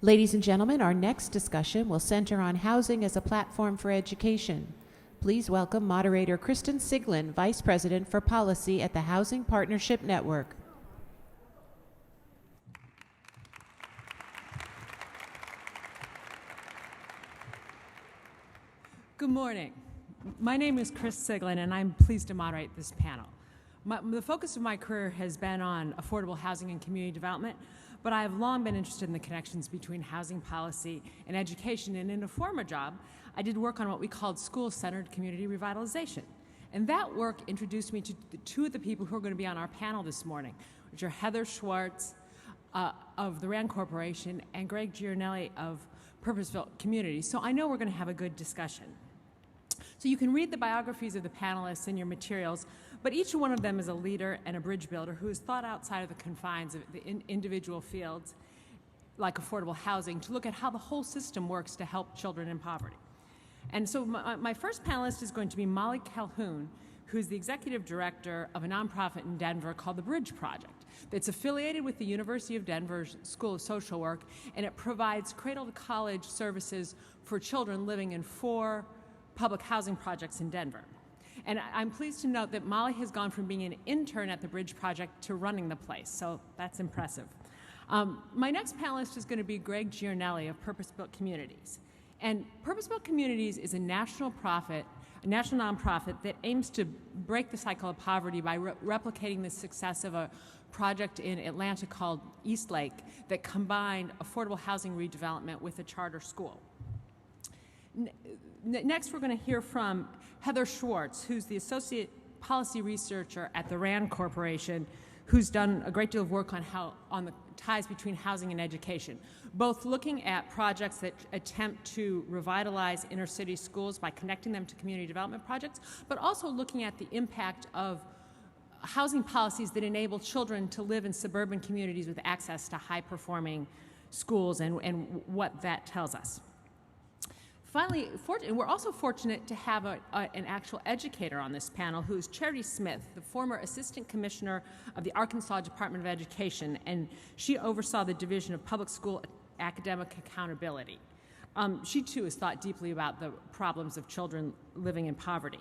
Ladies and gentlemen, our next discussion will center on housing as a platform for education. Please welcome moderator Kristen Siglin, Vice President for Policy at the Housing Partnership Network. Good morning. My name is Chris Siglin, and I'm pleased to moderate this panel. The focus of my career has been on affordable housing and community development, but I have long been interested in the connections between housing policy and education, and in a former job, I did work on what we called school-centered community revitalization. And that work introduced me to two of the people who are going to be on our panel this morning, which are Heather Schwartz of the RAND Corporation and Greg Giornelli of Purpose-Built Communities. So I know we're going to have a good discussion. So you can read the biographies of the panelists in your materials, but each one of them is a leader and a bridge builder who has thought outside of the confines of the individual fields, like affordable housing, to look at how the whole system works to help children in poverty. And so my first panelist is going to be Molly Calhoun, who's the executive director of a nonprofit in Denver called the Bridge Project. It's affiliated with the University of Denver's School of Social Work, and it provides cradle-to-college services for children living in 4 public housing projects in Denver. And I'm pleased to note that Molly has gone from being an intern at the Bridge Project to running the place, so that's impressive. My next panelist is going to be Greg Giornelli of Purpose-Built Communities. And Purpose-Built Communities is a national nonprofit that aims to break the cycle of poverty by replicating the success of a project in Atlanta called Eastlake that combined affordable housing redevelopment with a charter school. Next, we're going to hear from Heather Schwartz, who's the Associate Policy Researcher at the RAND Corporation, who's done a great deal of work on the ties between housing and education, both looking at projects that attempt to revitalize inner city schools by connecting them to community development projects, but also looking at the impact of housing policies that enable children to live in suburban communities with access to high-performing schools and what that tells us. Finally, we're also fortunate to have an actual educator on this panel who's Charity Smith, the former Assistant Commissioner of the Arkansas Department of Education, and she oversaw the Division of Public School Academic Accountability. She too has thought deeply about the problems of children living in poverty.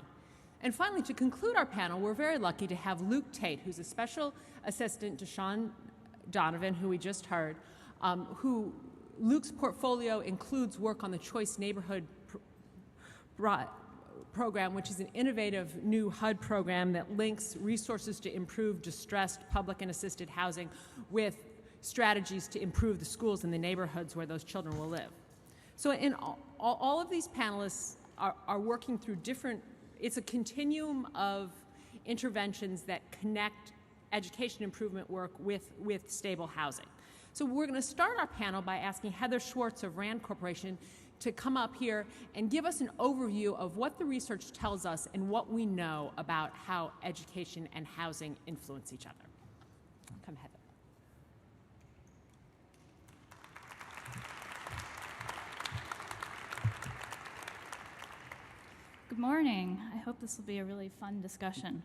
And finally, to conclude our panel, we're very lucky to have Luke Tate, who's a special assistant to Sean Donovan, who we just heard, Luke's portfolio includes work on the Choice Neighborhood program, which is an innovative new HUD program that links resources to improve distressed public and assisted housing with strategies to improve the schools in the neighborhoods where those children will live. So in all of these panelists are working through it's a continuum of interventions that connect education improvement work with stable housing. So we're going to start our panel by asking Heather Schwartz of RAND Corporation to come up here and give us an overview of what the research tells us and what we know about how education and housing influence each other. Come, Heather. Good morning. I hope this will be a really fun discussion.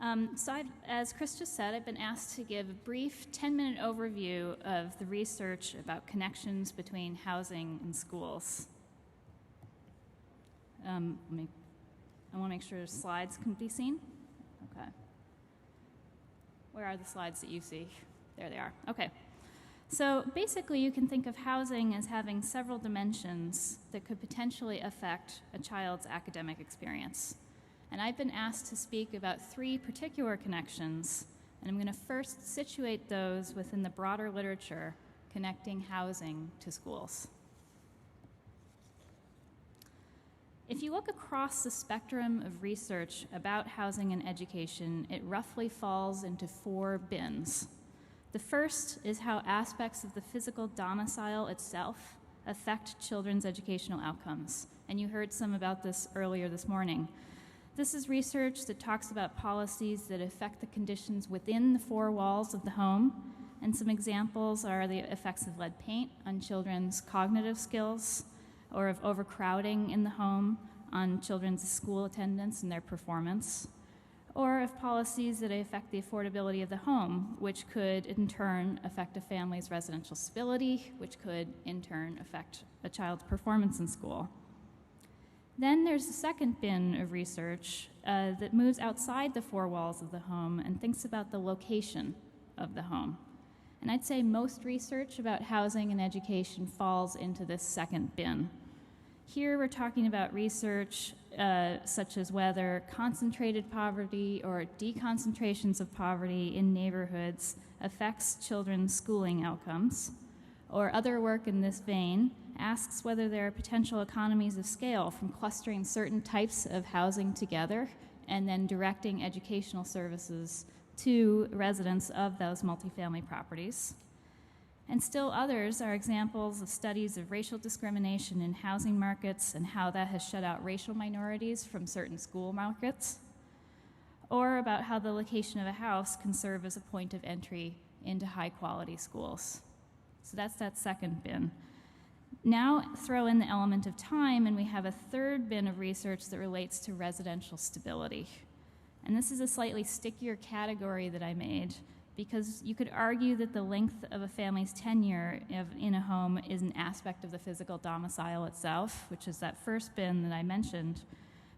As Chris just said, I've been asked to give a brief 10-minute overview of the research about connections between housing and schools. I want to make sure slides can be seen. Okay. Where are the slides that you see? There they are. Okay. So basically, you can think of housing as having several dimensions that could potentially affect a child's academic experience. And I've been asked to speak about 3 particular connections, and I'm going to first situate those within the broader literature connecting housing to schools. If you look across the spectrum of research about housing and education, it roughly falls into 4 bins. The first is how aspects of the physical domicile itself affect children's educational outcomes, and you heard some about this earlier this morning. This is research that talks about policies that affect the conditions within the 4 walls of the home, and some examples are the effects of lead paint on children's cognitive skills, or of overcrowding in the home on children's school attendance and their performance, or of policies that affect the affordability of the home, which could in turn affect a family's residential stability, which could in turn affect a child's performance in school. Then there's a second bin of research that moves outside the four walls of the home and thinks about the location of the home. And I'd say most research about housing and education falls into this second bin. Here we're talking about research such as whether concentrated poverty or deconcentrations of poverty in neighborhoods affects children's schooling outcomes, or other work in this vein asks whether there are potential economies of scale from clustering certain types of housing together and then directing educational services to residents of those multifamily properties. And still others are examples of studies of racial discrimination in housing markets and how that has shut out racial minorities from certain school markets, or about how the location of a house can serve as a point of entry into high-quality schools. So that's that second bin. Now throw in the element of time, and we have a third bin of research that relates to residential stability. And this is a slightly stickier category that I made, because you could argue that the length of a family's tenure in a home is an aspect of the physical domicile itself, which is that first bin that I mentioned.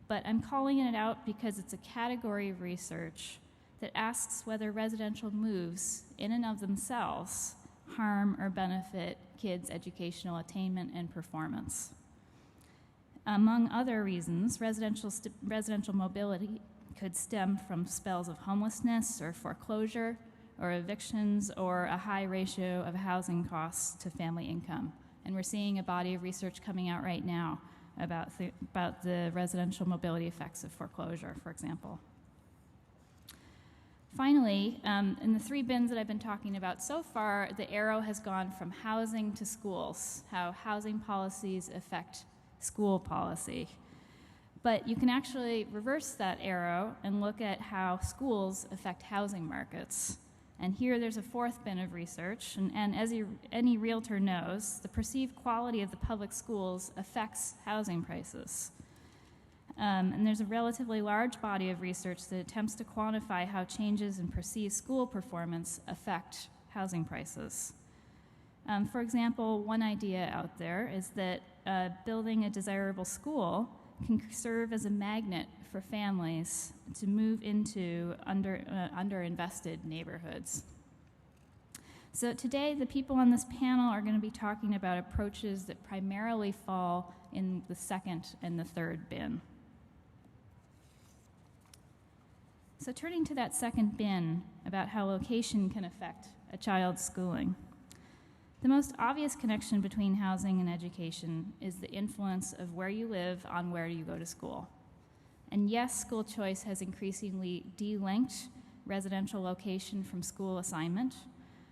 But I'm calling it out because it's a category of research that asks whether residential moves, in and of themselves, harm or benefit kids' educational attainment and performance. Among other reasons, residential mobility could stem from spells of homelessness or foreclosure, or evictions, or a high ratio of housing costs to family income. And we're seeing a body of research coming out right now about the residential mobility effects of foreclosure, for example. Finally, in the three bins that I've been talking about so far, the arrow has gone from housing to schools, how housing policies affect school policy. But you can actually reverse that arrow and look at how schools affect housing markets. And here there's a fourth bin of research, and as any realtor knows, the perceived quality of the public schools affects housing prices. And there's a relatively large body of research that attempts to quantify how changes in perceived school performance affect housing prices. For example, one idea out there is that building a desirable school can serve as a magnet for families to move into underinvested neighborhoods. So today, the people on this panel are going to be talking about approaches that primarily fall in the second and the third bin. So turning to that second bin about how location can affect a child's schooling. The most obvious connection between housing and education is the influence of where you live on where you go to school. And yes, school choice has increasingly de-linked residential location from school assignment,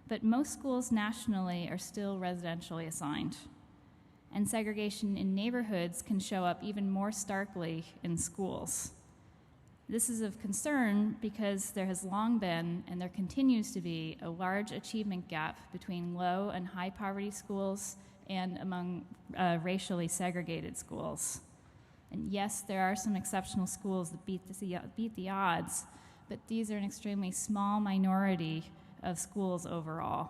but most schools nationally are still residentially assigned. And segregation in neighborhoods can show up even more starkly in schools. This is of concern because there has long been, and there continues to be, a large achievement gap between low and high poverty schools and among racially segregated schools. And yes, there are some exceptional schools that beat the odds, but these are an extremely small minority of schools overall.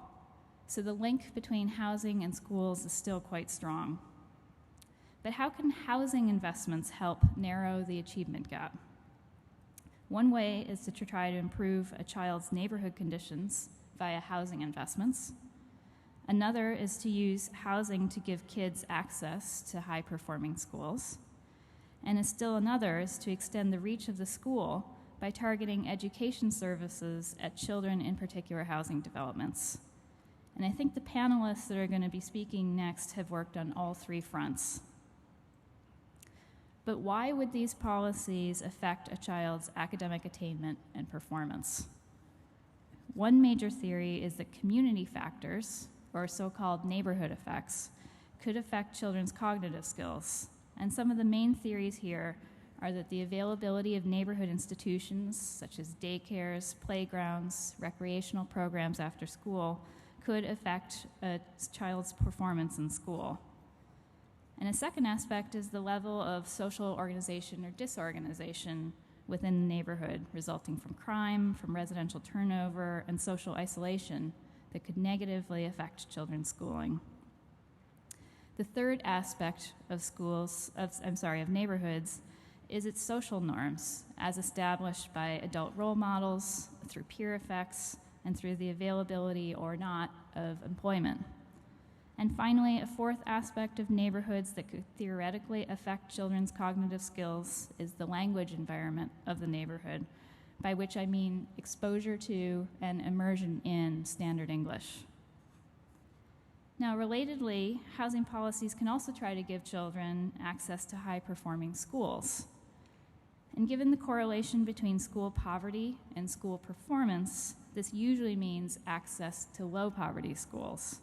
So the link between housing and schools is still quite strong. But how can housing investments help narrow the achievement gap? One way is to try to improve a child's neighborhood conditions via housing investments. Another is to use housing to give kids access to high-performing schools. And still another is to extend the reach of the school by targeting education services at children in particular housing developments. And I think the panelists that are going to be speaking next have worked on all three fronts. But why would these policies affect a child's academic attainment and performance? One major theory is that community factors, or so-called neighborhood effects, could affect children's cognitive skills. And some of the main theories here are that the availability of neighborhood institutions, such as daycares, playgrounds, recreational programs after school, could affect a child's performance in school. And a second aspect is the level of social organization or disorganization within the neighborhood, resulting from crime, from residential turnover, and social isolation that could negatively affect children's schooling. The third aspect of neighborhoods is its social norms, as established by adult role models, through peer effects, and through the availability or not of employment. And finally, a fourth aspect of neighborhoods that could theoretically affect children's cognitive skills is the language environment of the neighborhood, by which I mean exposure to and immersion in standard English. Now, relatedly, housing policies can also try to give children access to high-performing schools. And given the correlation between school poverty and school performance, this usually means access to low-poverty schools.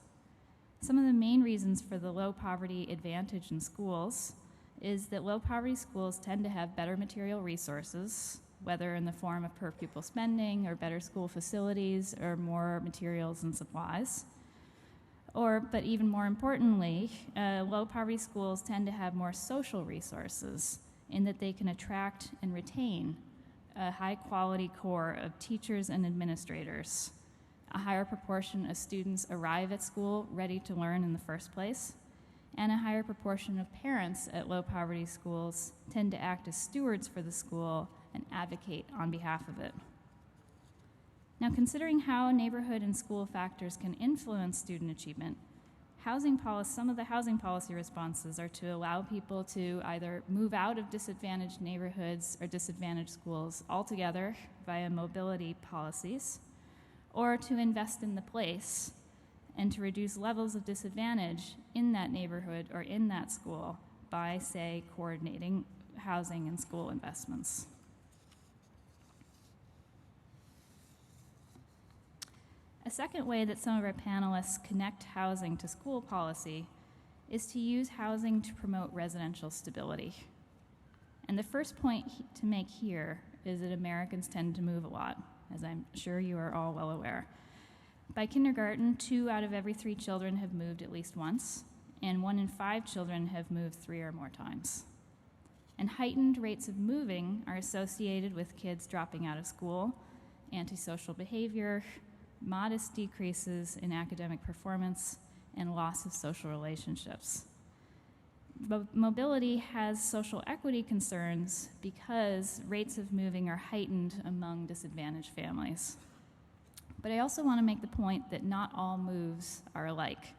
Some of the main reasons for the low poverty advantage in schools is that low poverty schools tend to have better material resources, whether in the form of per pupil spending or better school facilities or more materials and supplies. But even more importantly, low poverty schools tend to have more social resources in that they can attract and retain a high quality core of teachers and administrators. A higher proportion of students arrive at school ready to learn in the first place, and a higher proportion of parents at low-poverty schools tend to act as stewards for the school and advocate on behalf of it. Now, considering how neighborhood and school factors can influence student achievement, some of the housing policy responses are to allow people to either move out of disadvantaged neighborhoods or disadvantaged schools altogether via mobility policies, or to invest in the place and to reduce levels of disadvantage in that neighborhood or in that school by, say, coordinating housing and school investments. A second way that some of our panelists connect housing to school policy is to use housing to promote residential stability. And the first point to make here is that Americans tend to move a lot, as I'm sure you are all well aware. By kindergarten, 2 out of every 3 children have moved at least once, and 1 in 5 children have moved 3 or more times. And heightened rates of moving are associated with kids dropping out of school, antisocial behavior, modest decreases in academic performance, and loss of social relationships. Mobility has social equity concerns because rates of moving are heightened among disadvantaged families. But I also want to make the point that not all moves are alike.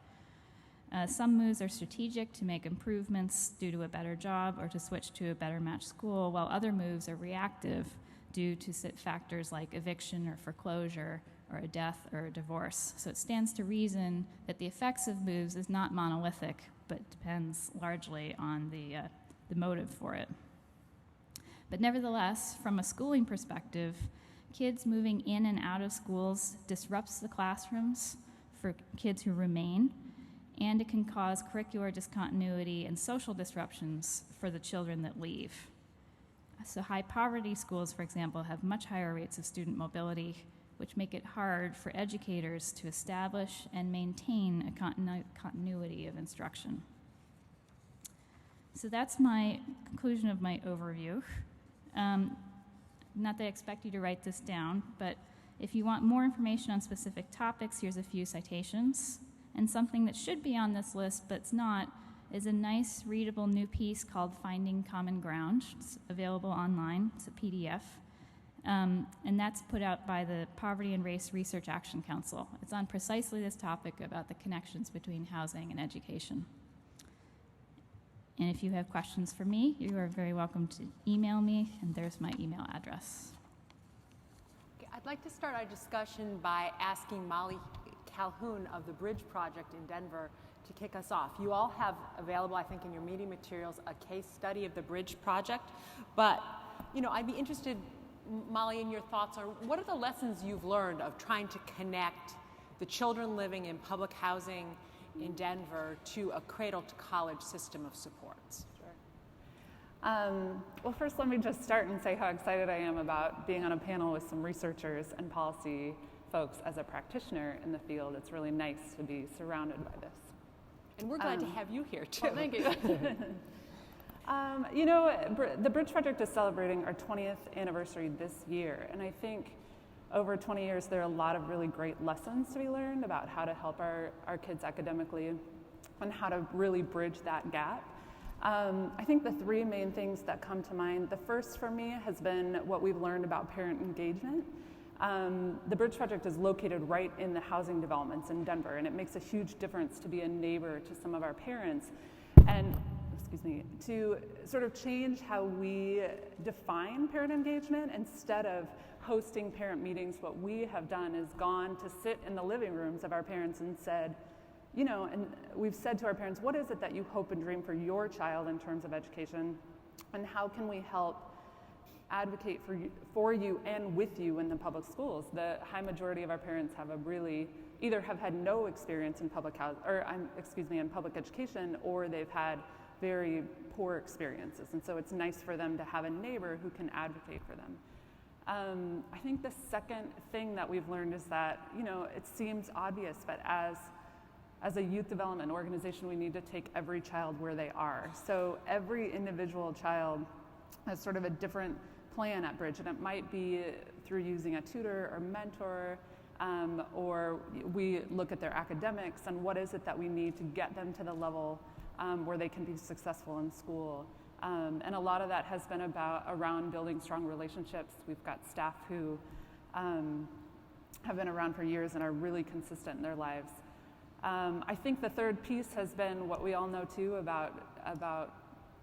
Some moves are strategic to make improvements due to a better job or to switch to a better matched school, while other moves are reactive due to factors like eviction or foreclosure or a death or a divorce. So it stands to reason that the effects of moves is not monolithic, but depends largely on the motive for it. But nevertheless, from a schooling perspective, kids moving in and out of schools disrupts the classrooms for kids who remain, and it can cause curricular discontinuity and social disruptions for the children that leave. So high poverty schools, for example, have much higher rates of student mobility, which make it hard for educators to establish and maintain a continuity of instruction. So that's my conclusion of my overview. Not that I expect you to write this down, but if you want more information on specific topics, here's a few citations. And something that should be on this list, but it's not, is a nice readable new piece called Finding Common Ground. It's available online. It's a PDF. And that's put out by the Poverty and Race Research Action Council. It's on precisely this topic about the connections between housing and education. And if you have questions for me, you are very welcome to email me, and there's my email address. Okay, I'd like to start our discussion by asking Molly Calhoun of the Bridge Project in Denver to kick us off. You all have available, I think, in your meeting materials, a case study of the Bridge Project. But, I'd be interested, Molly, in your thoughts on what are the lessons you've learned of trying to connect the children living in public housing in Denver to a cradle-to-college system of supports? Sure. Well, first let me just start and say how excited I am about being on a panel with some researchers and policy folks as a practitioner in the field. It's really nice to be surrounded by this. And we're glad to have you here, too. Well, thank you. The Bridge Project is celebrating our 20th anniversary this year, and I think over 20 years there are a lot of really great lessons to be learned about how to help our kids academically and how to really bridge that gap. I think the three main things that come to mind, the first for me has been what we've learned about parent engagement. The Bridge Project is located right in the housing developments in Denver, and it makes a huge difference to be a neighbor to some of our parents and, to sort of change how we define parent engagement. Instead of hosting parent meetings, what we have done is gone to sit in the living rooms of our parents and said, and we've said to our parents, what is it that you hope and dream for your child in terms of education, and how can we help advocate for you and with you in the public schools? The high majority of our parents have either have had no experience in public education, or they've had very poor experiences, and so it's nice for them to have a neighbor who can advocate for them. I think the second thing that we've learned is that, it seems obvious, but as a youth development organization, we need to take every child where they are. So every individual child has sort of a different plan at Bridge, and it might be through using a tutor or mentor, or we look at their academics and what is it that we need to get them to the level where they can be successful in school. And a lot of that has been around building strong relationships. We've got staff who have been around for years and are really consistent in their lives. I think the third piece has been what we all know too about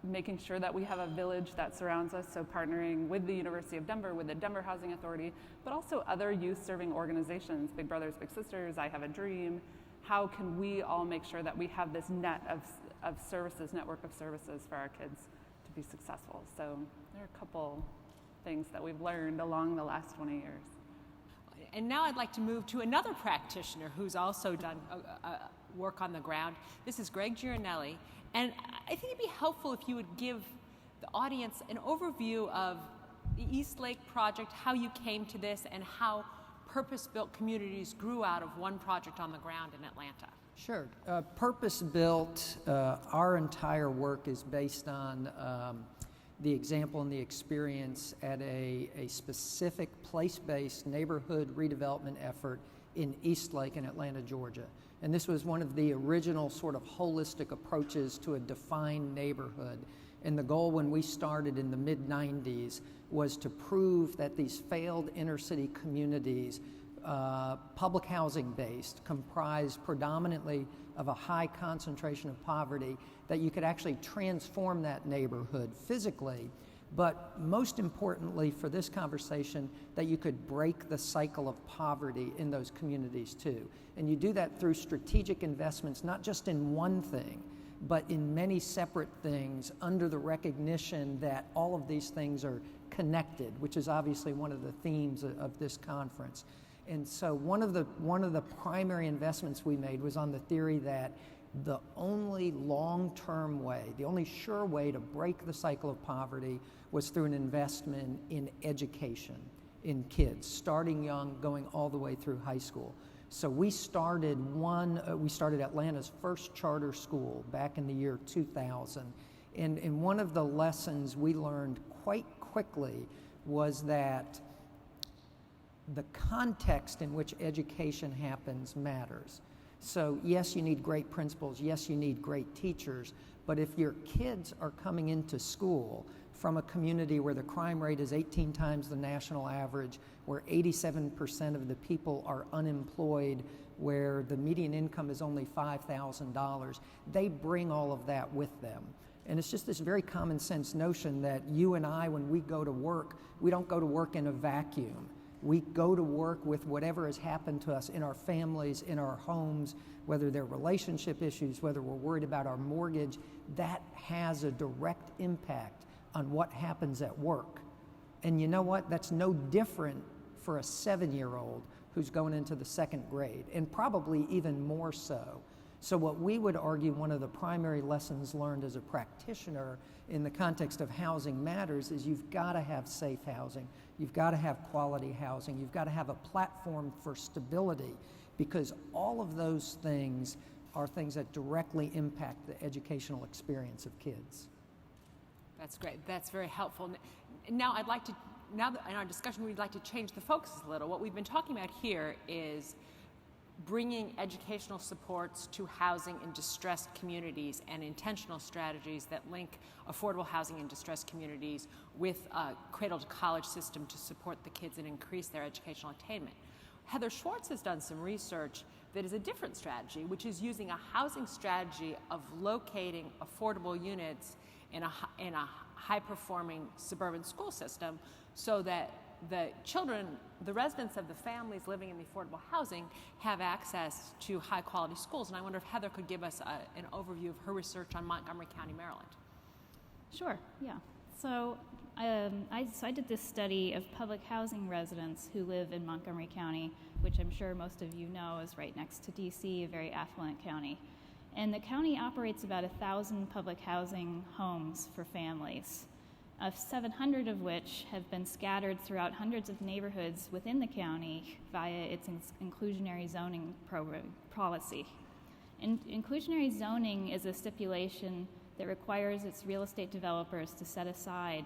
making sure that we have a village that surrounds us, so partnering with the University of Denver, with the Denver Housing Authority, but also other youth-serving organizations, Big Brothers Big Sisters, I Have a Dream. How can we all make sure that we have this network of services for our kids to be successful? So there are a couple things that we've learned along the last 20 years. And now I'd like to move to another practitioner who's also done work on the ground. This is Greg Gironelli. And I think it'd be helpful if you would give the audience an overview of the East Lake Project, how you came to this, and how purpose-built communities grew out of one project on the ground in Atlanta. Sure. Purpose-built, our entire work is based on the example and the experience at a specific place-based neighborhood redevelopment effort in East Lake in Atlanta, Georgia. And this was one of the original sort of holistic approaches to a defined neighborhood. And the goal when we started in the mid-90s was to prove that these failed inner-city communities, public housing based, comprised predominantly of a high concentration of poverty, that you could actually transform that neighborhood physically, but most importantly for this conversation, that you could break the cycle of poverty in those communities too. And you do that through strategic investments, not just in one thing, but in many separate things under the recognition that all of these things are connected, which is obviously one of the themes of this conference. And so one of the primary investments we made was on the theory that the only long-term way, the only sure way to break the cycle of poverty was through an investment in education, in kids, starting young, going all the way through high school. So we started Atlanta's first charter school back in the year 2000. And one of the lessons we learned quite quickly was that the context in which education happens matters. So yes, you need great principals, yes, you need great teachers, but if your kids are coming into school from a community where the crime rate is 18 times the national average, where 87% of the people are unemployed, where the median income is only $5,000, they bring all of that with them. And it's just this very common sense notion that you and I, when we go to work, we don't go to work in a vacuum. We go to work with whatever has happened to us in our families, in our homes, whether they're relationship issues, whether we're worried about our mortgage. That has a direct impact on what happens at work. And you know what? That's no different for a 7-year-old who's going into the second grade, and probably even more so. So what we would argue one of the primary lessons learned as a practitioner in the context of housing matters is you've got to have safe housing, you've got to have quality housing, you've got to have a platform for stability, because all of those things are things that directly impact the educational experience of kids. That's great. That's very helpful. Now now that in our discussion, we'd like to change the focus a little. What we've been talking about here is bringing educational supports to housing in distressed communities and intentional strategies that link affordable housing in distressed communities with a cradle-to-college system to support the kids and increase their educational attainment. Heather Schwartz has done some research that is a different strategy, which is using a housing strategy of locating affordable units in a high-performing suburban school system so that the children, the residents of the families living in the affordable housing have access to high-quality schools. And I wonder if Heather could give us an overview of her research on Montgomery County, Maryland. Sure, yeah. So I did this study of public housing residents who live in Montgomery County, which I'm sure most of you know is right next to DC, a very affluent county. And the county operates about 1,000 public housing homes for families, 700 of which have been scattered throughout hundreds of neighborhoods within the county via its inclusionary zoning policy. And inclusionary zoning is a stipulation that requires its real estate developers to set aside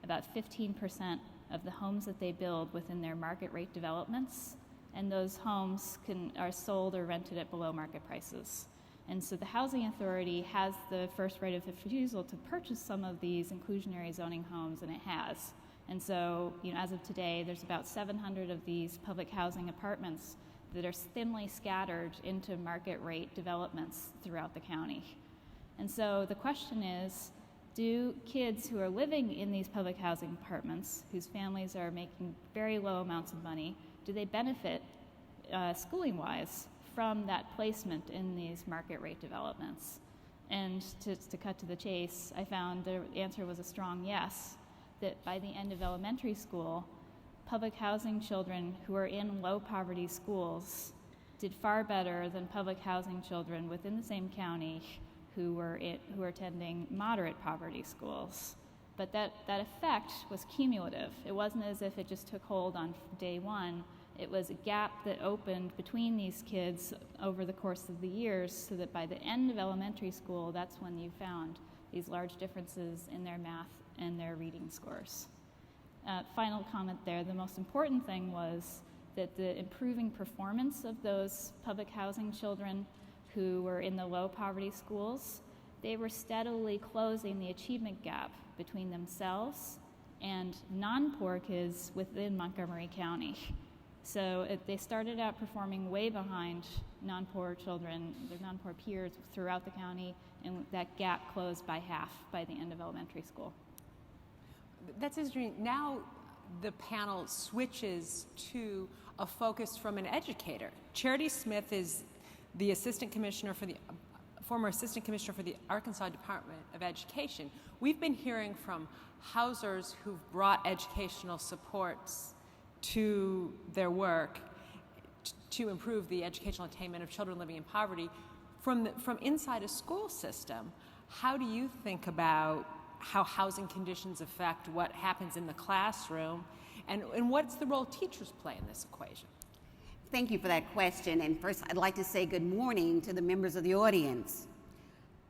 about 15% of the homes that they build within their market rate developments, and those homes are sold or rented at below market prices. And so the Housing Authority has the first right of refusal to purchase some of these inclusionary zoning homes, and it has. And so, as of today, there's about 700 of these public housing apartments that are thinly scattered into market rate developments throughout the county. And so the question is, do kids who are living in these public housing apartments, whose families are making very low amounts of money, do they benefit schooling-wise from that placement in these market rate developments? And to cut to the chase, I found the answer was a strong yes, that by the end of elementary school, public housing children who are in low poverty schools did far better than public housing children within the same county who were attending moderate poverty schools. But that effect was cumulative. It wasn't as if it just took hold on day one. It was a gap that opened between these kids over the course of the years, so that by the end of elementary school, that's when you found these large differences in their math and their reading scores. Final comment there, the most important thing was that the improving performance of those public housing children who were in the low poverty schools, they were steadily closing the achievement gap between themselves and non-poor kids within Montgomery County. So they started out performing way behind non-poor children, their non-poor peers throughout the county, and that gap closed by half by the end of elementary school. That's interesting. Now the panel switches to a focus from an educator. Charity Smith is the former assistant commissioner for the Arkansas Department of Education. We've been hearing from housers who've brought educational supports to their work to improve the educational attainment of children living in poverty. From inside a school system, how do you think about how housing conditions affect what happens in the classroom, and what's the role teachers play in this equation? Thank you for that question. And first, I'd like to say good morning to the members of the audience.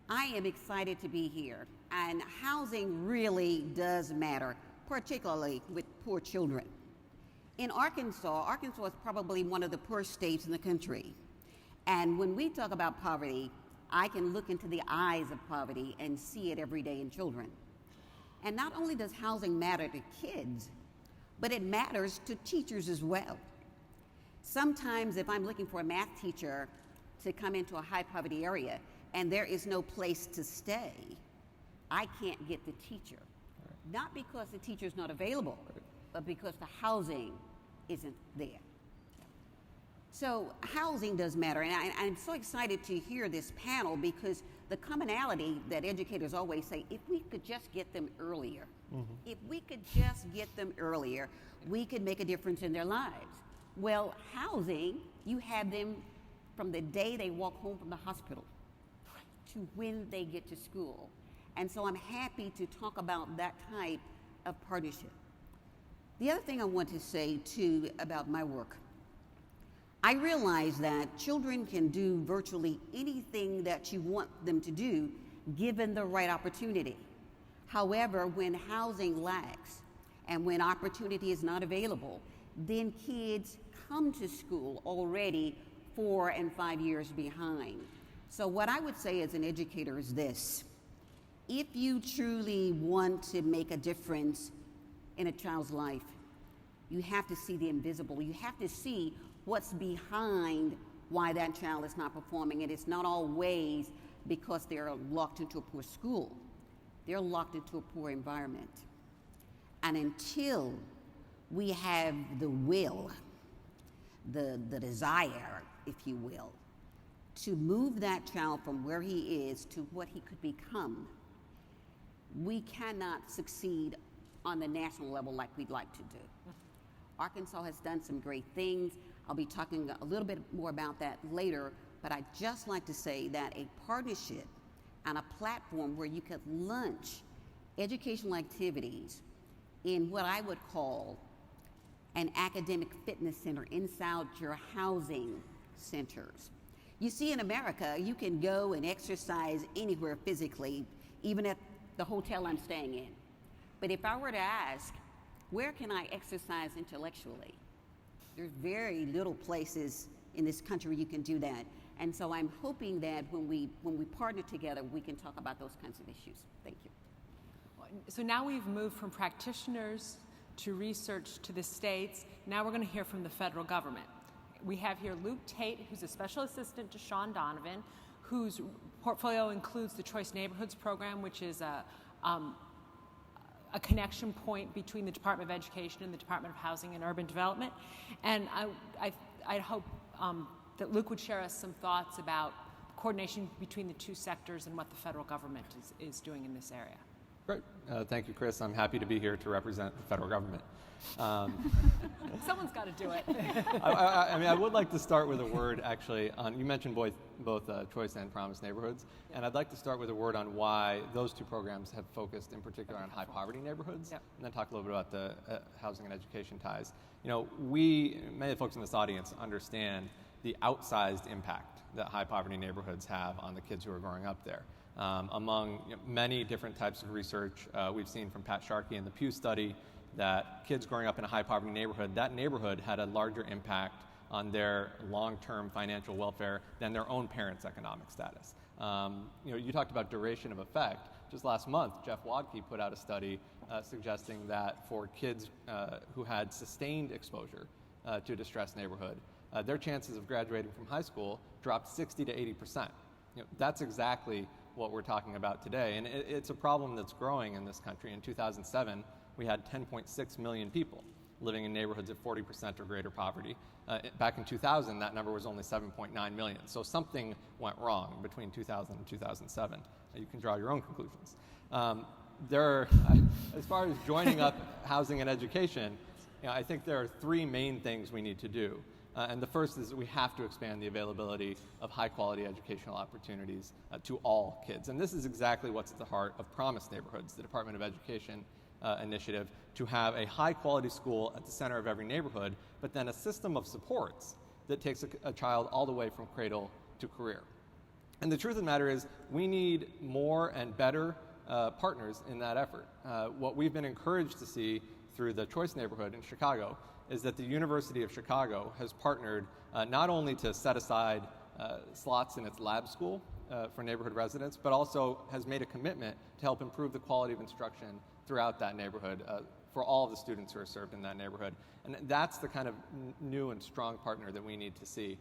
I am excited to be here, and housing really does matter, particularly with poor children. In Arkansas is probably one of the poorest states in the country. And when we talk about poverty, I can look into the eyes of poverty and see it every day in children. And not only does housing matter to kids, but it matters to teachers as well. Sometimes if I'm looking for a math teacher to come into a high poverty area and there is no place to stay, I can't get the teacher. Not because the teacher's not available, but because the housing isn't there. So housing does matter, and I'm so excited to hear this panel because the commonality that educators always say, if we could just get them earlier, if we could just get them earlier, we could make a difference in their lives. Well, housing, you have them from the day they walk home from the hospital to when they get to school. And so I'm happy to talk about that type of partnership. The other thing I want to say too about my work, I realize that children can do virtually anything that you want them to do given the right opportunity. However, when housing lacks and when opportunity is not available, then kids come to school already 4 and 5 years behind. So what I would say as an educator is this: if you truly want to make a difference in a child's life, you have to see the invisible. You have to see what's behind why that child is not performing. And it's not always because they're locked into a poor school. They're locked into a poor environment. And until we have the will, the desire, if you will, to move that child from where he is to what he could become, we cannot succeed on the national level like we'd like to do. Arkansas has done some great things. I'll be talking a little bit more about that later, but I'd just like to say that a partnership and a platform where you could launch educational activities in what I would call an academic fitness center inside your housing centers. You see, in America, you can go and exercise anywhere physically, even at the hotel I'm staying in. But if I were to ask, where can I exercise intellectually? There's very little places in this country where you can do that. And so I'm hoping that when we partner together, we can talk about those kinds of issues. Thank you. So now we've moved from practitioners to research to the states. Now we're going to hear from the federal government. We have here Luke Tate, who's a special assistant to Sean Donovan, whose portfolio includes the Choice Neighborhoods program, which is a connection point between the Department of Education and the Department of Housing and Urban Development. And I hope that Luke would share us some thoughts about coordination between the two sectors and what the federal government is doing in this area. Great. Thank you, Chris. I'm happy to be here to represent the federal government. Someone's got to do it. I would like to start with a word, actually, on, you mentioned both Choice and Promise Neighborhoods, and I'd like to start with a word on why those two programs have focused in particular on high poverty neighborhoods, and then talk a little bit about the housing and education ties. You know, many of the folks in this audience understand the outsized impact that high poverty neighborhoods have on the kids who are growing up there. Among many different types of research, we've seen from Pat Sharkey in the Pew study that kids growing up in a high poverty neighborhood, that neighborhood had a larger impact on their long-term financial welfare than their own parents' economic status. You talked about duration of effect. Just last month, Jeff Wadke put out a study suggesting that for kids who had sustained exposure to a distressed neighborhood, their chances of graduating from high school dropped 60 to 80%. That's exactly what we're talking about today, and it's a problem that's growing in this country. In 2007, we had 10.6 million people living in neighborhoods of 40% or greater poverty. Back in 2000, that number was only 7.9 million. So something went wrong between 2000 and 2007. You can draw your own conclusions. As far as joining up housing and education, I think there are three main things we need to do. And the first is that we have to expand the availability of high-quality educational opportunities to all kids. And this is exactly what's at the heart of Promise Neighborhoods, the Department of Education initiative, to have a high-quality school at the center of every neighborhood, but then a system of supports that takes a child all the way from cradle to career. And the truth of the matter is, we need more and better partners in that effort. What we've been encouraged to see through the Choice neighborhood in Chicago is that the University of Chicago has partnered not only to set aside slots in its lab school for neighborhood residents, but also has made a commitment to help improve the quality of instruction throughout that neighborhood for all of the students who are served in that neighborhood. And that's the kind of new and strong partner that we need to see.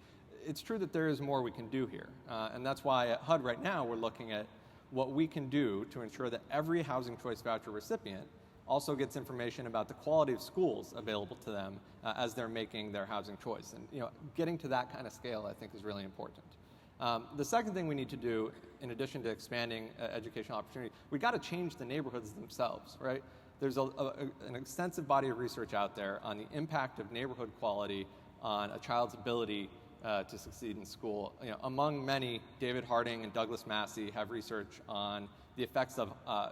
It's true that there is more we can do here, and that's why at HUD right now we're looking at what we can do to ensure that every Housing Choice Voucher recipient also gets information about the quality of schools available to them as they're making their housing choice. And getting to that kind of scale, I think, is really important. The second thing we need to do, in addition to expanding educational opportunity, we've got to change the neighborhoods themselves, right? There's an extensive body of research out there on the impact of neighborhood quality on a child's ability to succeed in school. Among many, David Harding and Douglas Massey have research on the effects of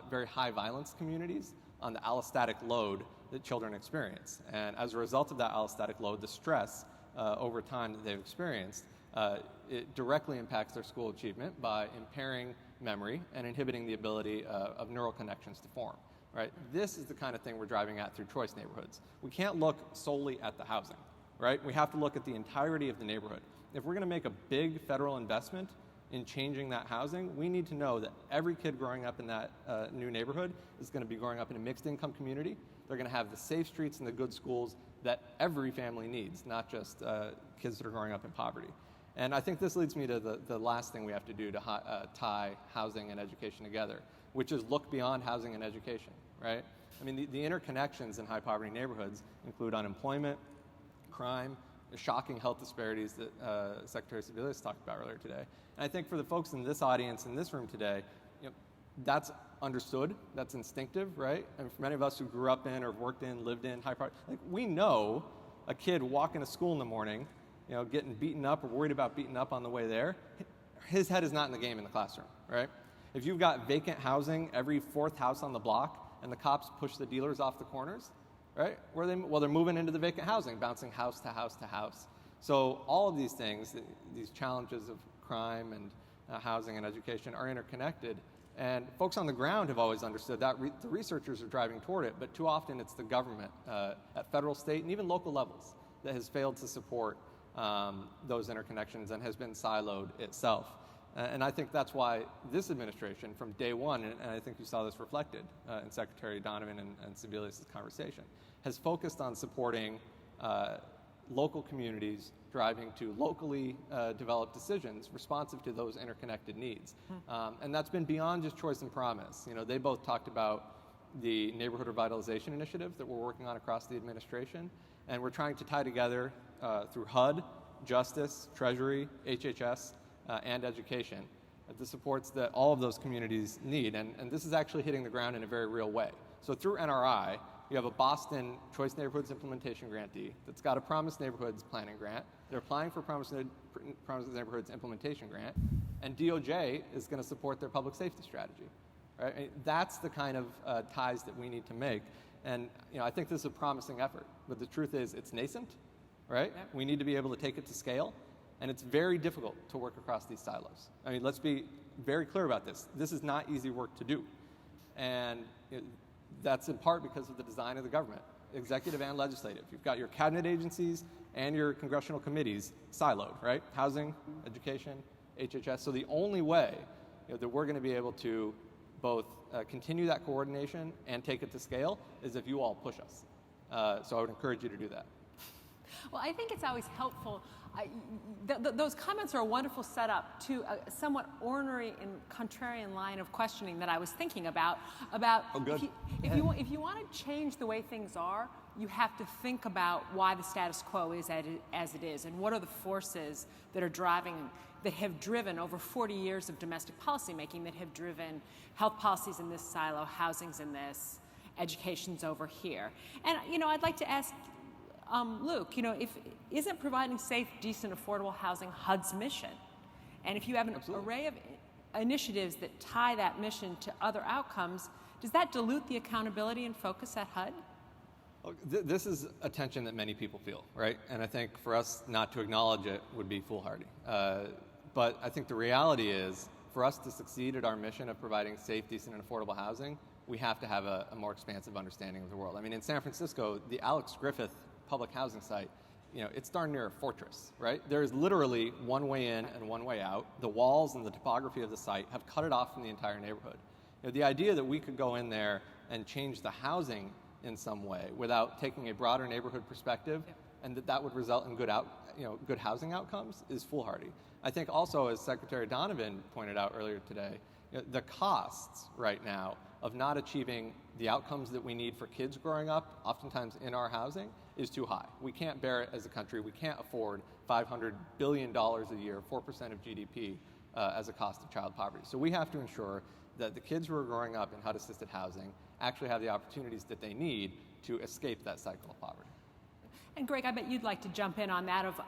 very high violence communities on the allostatic load that children experience. And as a result of that allostatic load, the stress over time that they've experienced, it directly impacts their school achievement by impairing memory and inhibiting the ability of neural connections to form. Right? This is the kind of thing we're driving at through choice neighborhoods. We can't look solely at the housing, right? We have to look at the entirety of the neighborhood. If we're going to make a big federal investment in changing that housing, we need to know that every kid growing up in that new neighborhood is going to be growing up in a mixed income community. They're going to have the safe streets and the good schools that every family needs, not just kids that are growing up in poverty. And I think this leads me to the last thing we have to do to tie housing and education together, which is look beyond housing and education, right? I mean, the interconnections in high poverty neighborhoods include unemployment, crime, the shocking health disparities that Secretary Sebelius talked about earlier today. And I think for the folks in this audience, in this room today, that's understood, that's instinctive, right? And for many of us who grew up in or worked in, lived in high poverty, like we know a kid walking to school in the morning, getting beaten up or worried about beaten up on the way there, his head is not in the game in the classroom, right? If you've got vacant housing every fourth house on the block and the cops push the dealers off the corners, right? Well, they're moving into the vacant housing, bouncing house to house to house. So all of these things, these challenges of crime and housing and education are interconnected. And folks on the ground have always understood that. The researchers are driving toward it, but too often it's the government at federal, state, and even local levels that has failed to support those interconnections and has been siloed itself. And I think that's why this administration, from day one, and I think you saw this reflected in Secretary Donovan and Sebelius' conversation, has focused on supporting local communities driving to locally developed decisions responsive to those interconnected needs. And that's been beyond just choice and promise. They both talked about the neighborhood revitalization initiative that we're working on across the administration, and we're trying to tie together through HUD, Justice, Treasury, HHS, and education, the supports that all of those communities need. And this is actually hitting the ground in a very real way. So through NRI, you have a Boston Choice Neighborhoods Implementation Grantee that's got a Promised Neighborhoods Planning Grant. They're applying for Promised Neighborhoods Implementation Grant, and DOJ is going to support their public safety strategy. Right? I mean, that's the kind of ties that we need to make. And I think this is a promising effort, but the truth is it's nascent, right? Yep. We need to be able to take it to scale, and it's very difficult to work across these silos. I mean, let's be very clear about this. This is not easy work to do. And that's in part because of the design of the government, executive and legislative. You've got your cabinet agencies and your congressional committees siloed, right? Housing, education, HHS. So the only way that we're going to be able to both continue that coordination and take it to scale is if you all push us. So I would encourage you to do that. Well, I think it's always helpful. Those comments are a wonderful setup to a somewhat ornery and contrarian line of questioning that I was thinking about. Oh, good. If you want to change the way things are, you have to think about why the status quo is as it is, and what are the forces that are driving, that have driven over 40 years of domestic policymaking, that have driven health policies in this silo, housing's in this, education's over here. And I'd like to ask Luke, isn't providing safe, decent, affordable housing HUD's mission? And if you have an Absolutely. array of initiatives that tie that mission to other outcomes, does that dilute the accountability and focus at HUD? This is a tension that many people feel, right? And I think for us not to acknowledge it would be foolhardy. But I think the reality is, for us to succeed at our mission of providing safe, decent, and affordable housing, we have to have a more expansive understanding of the world. I mean, in San Francisco, the Alex Griffith public housing site, it's darn near a fortress, right? There is literally one way in and one way out. The walls and the topography of the site have cut it off from the entire neighborhood. The idea that we could go in there and change the housing in some way without taking a broader neighborhood perspective, and that would result in good housing outcomes is foolhardy. I think also, as Secretary Donovan pointed out earlier today, the costs right now of not achieving the outcomes that we need for kids growing up, oftentimes in our housing, is too high. We can't bear it as a country. We can't afford $500 billion a year, 4% of GDP, as a cost of child poverty. So we have to ensure that the kids who are growing up in HUD-assisted housing actually have the opportunities that they need to escape that cycle of poverty. And Greg, I bet you'd like to jump in on that of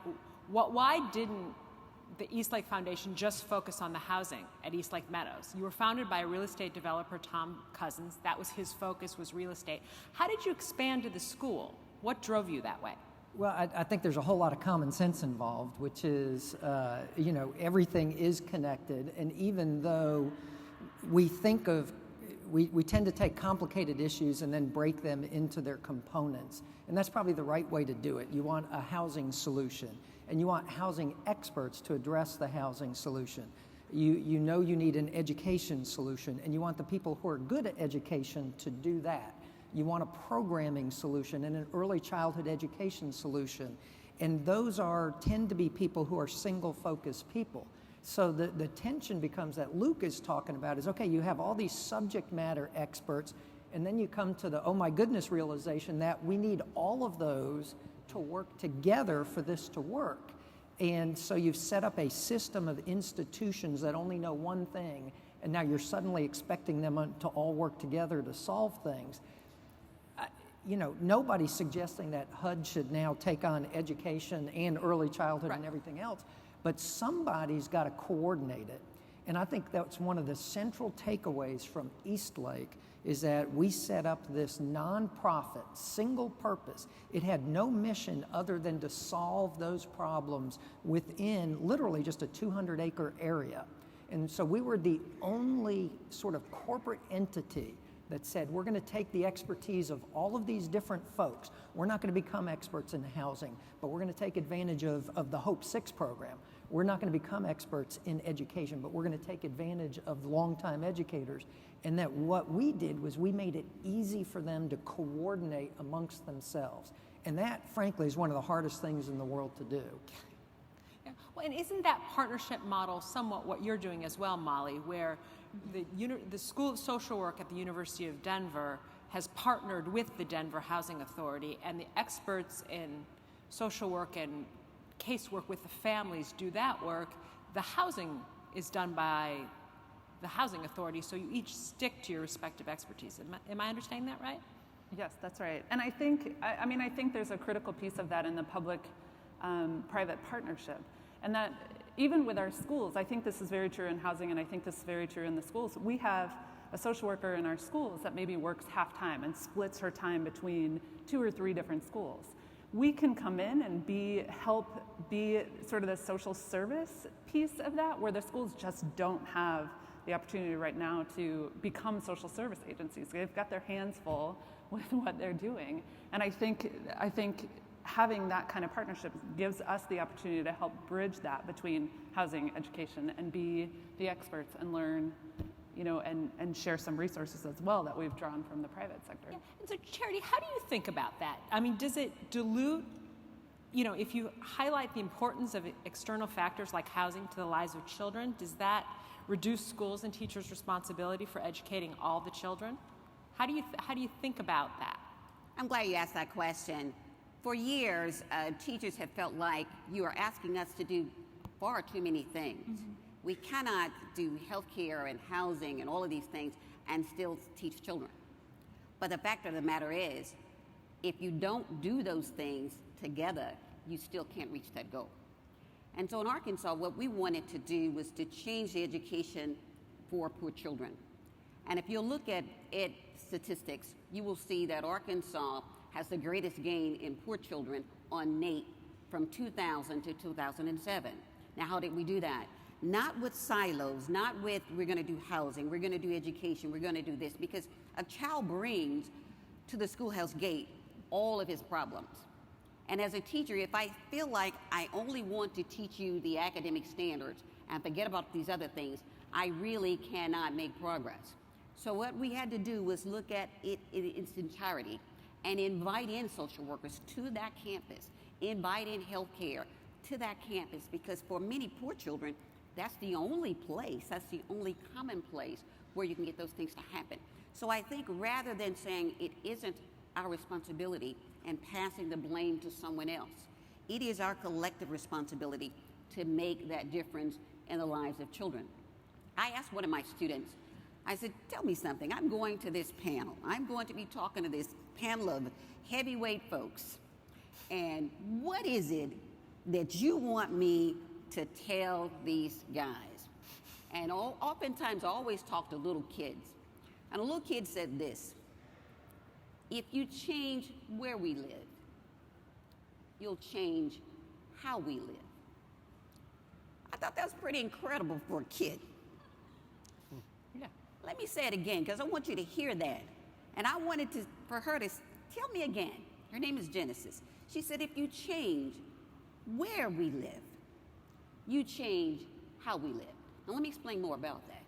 why didn't the Eastlake Foundation just focus on the housing at Eastlake Meadows? You were founded by a real estate developer, Tom Cousins. That was his focus, was real estate. How did you expand to the school? What drove you that way? Well, I think there's a whole lot of common sense involved, which is, everything is connected. And even though we tend to take complicated issues and then break them into their components. And that's probably the right way to do it. You want a housing solution, and you want housing experts to address the housing solution. You know you need an education solution, and you want the people who are good at education to do that. You want a programming solution and an early childhood education solution. And those tend to be people who are single-focused people. So the tension becomes that Luke is talking about is, okay, you have all these subject matter experts, and then you come to the, oh my goodness, realization that we need all of those to work together for this to work. And so you've set up a system of institutions that only know one thing, and now you're suddenly expecting them to all work together to solve things. Nobody's suggesting that HUD should now take on education and early childhood and everything else, but somebody's got to coordinate it. And I think that's one of the central takeaways from Eastlake is that we set up this nonprofit, single purpose. It had no mission other than to solve those problems within literally just a 200-acre area. And so we were the only sort of corporate entity that said, we're going to take the expertise of all of these different folks. We're not going to become experts in housing, but we're going to take advantage of the Hope 6 program. We're not going to become experts in education, but we're going to take advantage of longtime educators. And that what we did was we made it easy for them to coordinate amongst themselves. And that, frankly, is one of the hardest things in the world to do. Yeah. Well, and isn't that partnership model somewhat what you're doing as well, Molly, where the School of Social Work at the University of Denver has partnered with the Denver Housing Authority, and the experts in social work and casework with the families do that work. The housing is done by the Housing Authority, so you each stick to your respective expertise. Am I understanding that right? Yes, that's right. And I think there's a critical piece of that in the public-private partnership, and that even with our schools, I think this is very true in housing, and I think this is very true in the schools. We have a social worker in our schools that maybe works half-time and splits her time between 2 or 3 different schools. We can come in and help be sort of the social service piece of that, where the schools just don't have the opportunity right now to become social service agencies. They've got their hands full with what they're doing. And I think having that kind of partnership gives us the opportunity to help bridge that between housing, education, and be the experts and learn, and share some resources as well that we've drawn from the private sector. Yeah. And so, Charity, how do you think about that? I mean, does it dilute, if you highlight the importance of external factors like housing to the lives of children, does that reduce schools and teachers' responsibility for educating all the children? How do you think about that? I'm glad you asked that question. For years, teachers have felt like you are asking us to do far too many things. Mm-hmm. We cannot do healthcare and housing and all of these things and still teach children. But the fact of the matter is, if you don't do those things together, you still can't reach that goal. And so in Arkansas, what we wanted to do was to change the education for poor children. And if you look at statistics, you will see that Arkansas has the greatest gain in poor children on NAEP from 2000 to 2007. Now, how did we do that? Not with silos, not with we're going to do housing, we're going to do education, we're going to do this, because a child brings to the schoolhouse gate all of his problems. And as a teacher, if I feel like I only want to teach you the academic standards and forget about these other things, I really cannot make progress. So what we had to do was look at it in its entirety and invite in social workers to that campus, invite in healthcare to that campus, because for many poor children, that's the only place, that's the only common place where you can get those things to happen. So I think rather than saying it isn't our responsibility and passing the blame to someone else, it is our collective responsibility to make that difference in the lives of children. I asked one of my students, I said, tell me something. I'm going to this panel. I'm going to be talking to this panel of heavyweight folks. And what is it that you want me to tell these guys? And oftentimes I always talk to little kids. And a little kid said this: if you change where we live, you'll change how we live. I thought that was pretty incredible for a kid. Yeah. Let me say it again because I want you to hear that. And I wanted for her to tell me again. Her name is Genesis. She said, if you change where we live, you change how we live. Now let me explain more about that.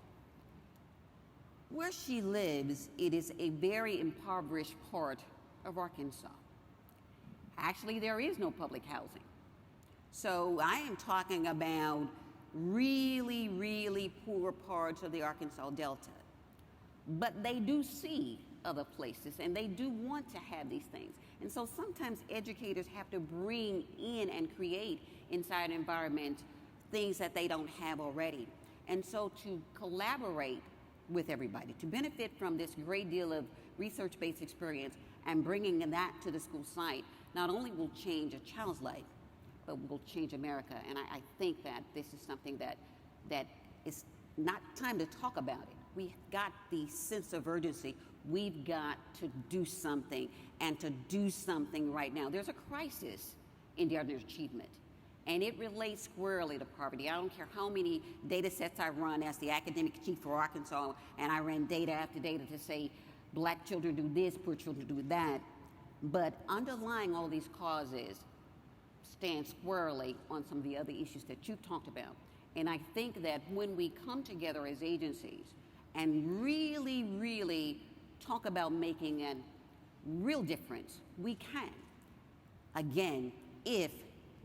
Where she lives, it is a very impoverished part of Arkansas. Actually, there is no public housing. So I am talking about really, really poor parts of the Arkansas Delta. But they do see other places and they do want to have these things. And so sometimes educators have to bring in and create inside an environment things that they don't have already. And so to collaborate with everybody, to benefit from this great deal of research-based experience and bringing that to the school site, not only will change a child's life, but will change America. And I think that this is something that is not time to talk about it. We've got the sense of urgency. We've got to do something, and to do something right now. There's a crisis in the underachievement, and it relates squarely to poverty. I don't care how many data sets I run as the academic chief for Arkansas, and I ran data after data to say black children do this, poor children do that. But underlying all these causes stand squarely on some of the other issues that you've talked about. And I think that when we come together as agencies and really, really talk about making a real difference, we can. Again, if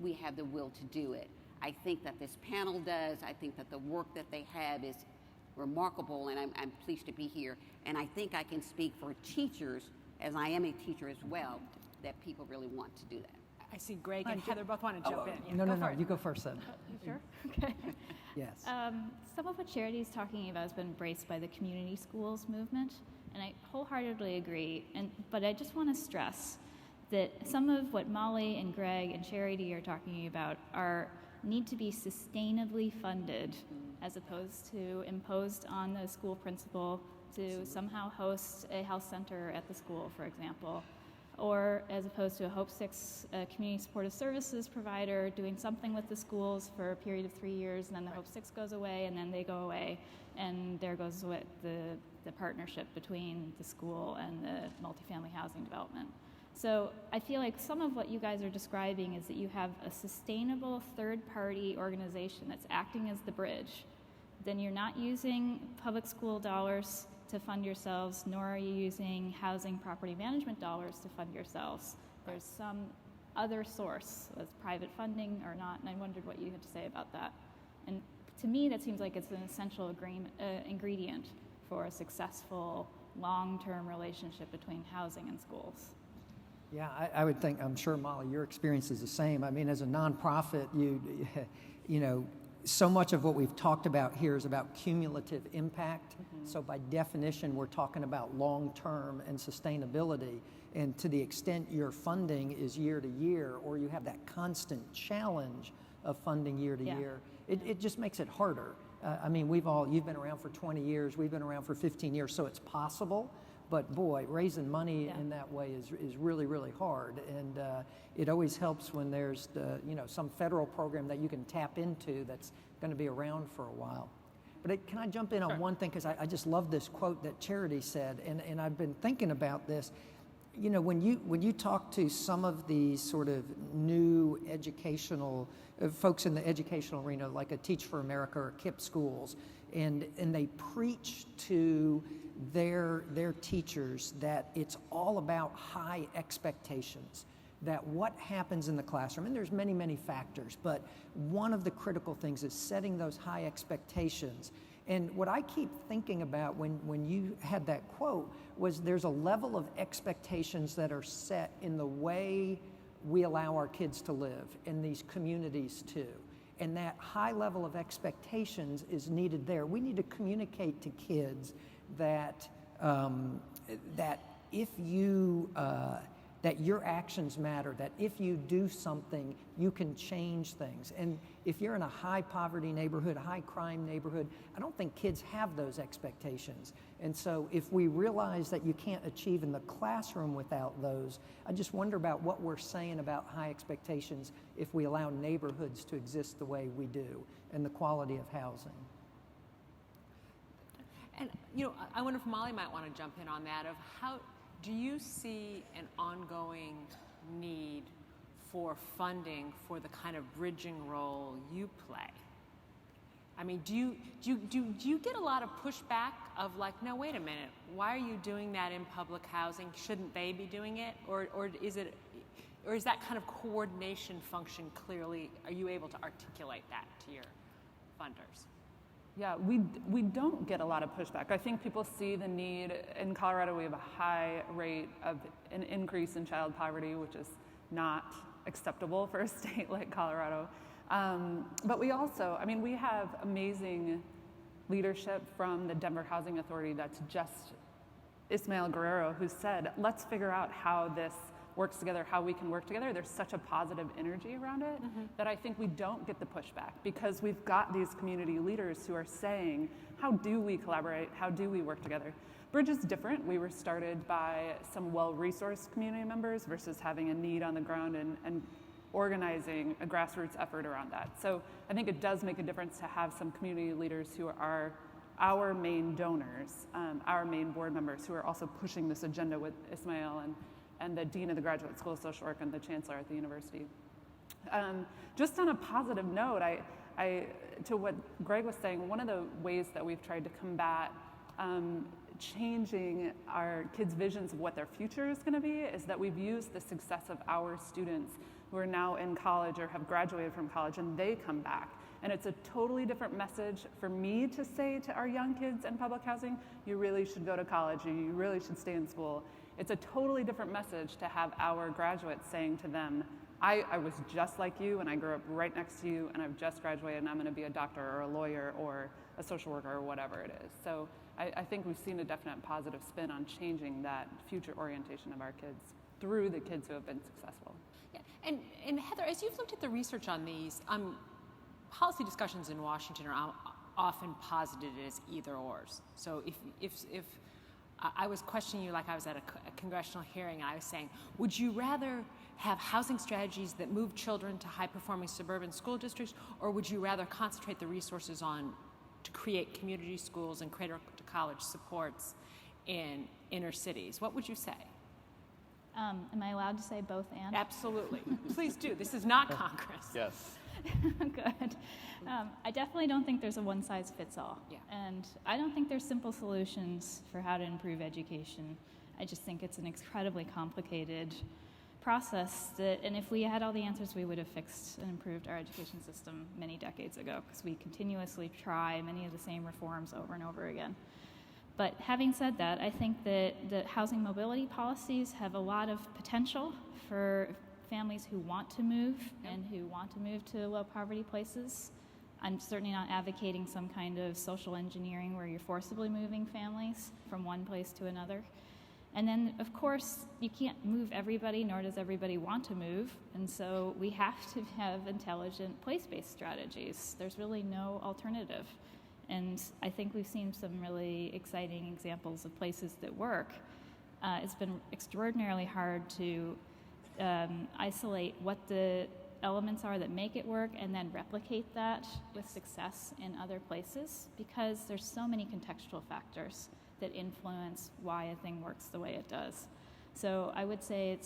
we have the will to do it. I think that this panel does. I think that the work that they have is remarkable, and I'm pleased to be here. And I think I can speak for teachers, as I am a teacher as well, that people really want to do that. I see Greg and Heather both want to jump in. No, you go first then. You sure? Okay. Yes. Some of what Charity's talking about has been embraced by the community schools movement, and I wholeheartedly agree. But I just want to stress that some of what Molly and Greg and Charity are talking about need to be sustainably funded, as opposed to imposed on the school principal to somehow host a health center at the school, for example, or as opposed to a Hope 6 community supportive services provider doing something with the schools for a period of 3 years, and then the Hope 6 goes away, and then they go away, and there goes the partnership between the school and the multifamily housing development. So I feel like some of what you guys are describing is that you have a sustainable third-party organization that's acting as the bridge. Then you're not using public school dollars to fund yourselves, nor are you using housing property management dollars to fund yourselves. There's some other source, as private funding or not, and I wondered what you had to say about that. And to me, that seems like it's an essential ingredient for a successful long-term relationship between housing and schools. Yeah, I would think, I'm sure, Molly, your experience is the same. I mean, as a nonprofit, you know, so much of what we've talked about here is about cumulative impact. Mm-hmm. So by definition, we're talking about long-term and sustainability. And to the extent your funding is year to year, or you have that constant challenge of funding year to year, it just makes it harder. I mean, you've been around for 20 years, we've been around for 15 years, so it's possible. But boy, raising money in that way is really, really hard. And it always helps when there's some federal program that you can tap into that's going to be around for a while. But can I jump in on one thing? Because I just love this quote that Charity said, and I've been thinking about this. You know, when you talk to some of these sort of new educational folks in the educational arena, like a Teach for America or KIPP schools, and they preach to their teachers that it's all about high expectations, that what happens in the classroom, and there's many, many factors, but one of the critical things is setting those high expectations. And what I keep thinking about when you had that quote was there's a level of expectations that are set in the way we allow our kids to live in these communities too. And that high level of expectations is needed there. We need to communicate to kids that if you that your actions matter, that if you do something, you can change things. And if you're in a high poverty neighborhood, a high crime neighborhood, I don't think kids have those expectations. And so if we realize that you can't achieve in the classroom without those, I just wonder about what we're saying about high expectations if we allow neighborhoods to exist the way we do and the quality of housing. And I wonder if Molly might want to jump in on that. Of how do you see an ongoing need for funding for the kind of bridging role you play? I mean, do you get a lot of pushback of like, no, wait a minute, why are you doing that in public housing? Shouldn't they be doing it? Or is that kind of coordination function clearly? Are you able to articulate that to your funders? Yeah, we don't get a lot of pushback. I think people see the need. In Colorado, we have a high rate of an increase in child poverty, which is not acceptable for a state like Colorado. But we also, we have amazing leadership from the Denver Housing Authority. That's just Ismael Guerrero, who said, let's figure out how this works together, how we can work together. There's such a positive energy around it that I think we don't get the pushback, because we've got these community leaders who are saying, how do we collaborate? How do we work together? Bridge is different. We were started by some well-resourced community members versus having a need on the ground and organizing a grassroots effort around that. So I think it does make a difference to have some community leaders who are our main donors, our main board members, who are also pushing this agenda with Ismael and the Dean of the Graduate School of Social Work and the Chancellor at the university. Just on a positive note, I to what Greg was saying, one of the ways that we've tried to combat changing our kids' visions of what their future is going to be is that we've used the success of our students who are now in college or have graduated from college, and they come back. And it's a totally different message for me to say to our young kids in public housing, you really should go to college, or you really should stay in school. It's a totally different message to have our graduates saying to them, I was just like you, and I grew up right next to you, and I've just graduated, and I'm going to be a doctor or a lawyer or a social worker or whatever it is. So I think we've seen a definite positive spin on changing that future orientation of our kids through the kids who have been successful. Yeah. And Heather, as you've looked at the research on these, policy discussions in Washington are often posited as either ors. So if I was questioning you like I was at a congressional hearing, and I was saying, would you rather have housing strategies that move children to high-performing suburban school districts, or would you rather concentrate the resources to create community schools and cradle-to-college supports in inner cities? What would you say? Am I allowed to say both and? Absolutely. Please do. This is not Congress. Yes. Good. I definitely don't think there's a one-size-fits-all. Yeah. And I don't think there's simple solutions for how to improve education. I just think it's an incredibly complicated process and if we had all the answers, we would have fixed and improved our education system many decades ago, because we continuously try many of the same reforms over and over again. But having said that, I think that the housing mobility policies have a lot of potential for families who want to move and who want to move to low poverty places. I'm certainly not advocating some kind of social engineering where you're forcibly moving families from one place to another. And then, of course, you can't move everybody, nor does everybody want to move. And so we have to have intelligent place-based strategies. There's really no alternative. And I think we've seen some really exciting examples of places that work. It's been extraordinarily hard to isolate what the elements are that make it work and then replicate that with success in other places, because there's so many contextual factors that influence why a thing works the way it does. So I would say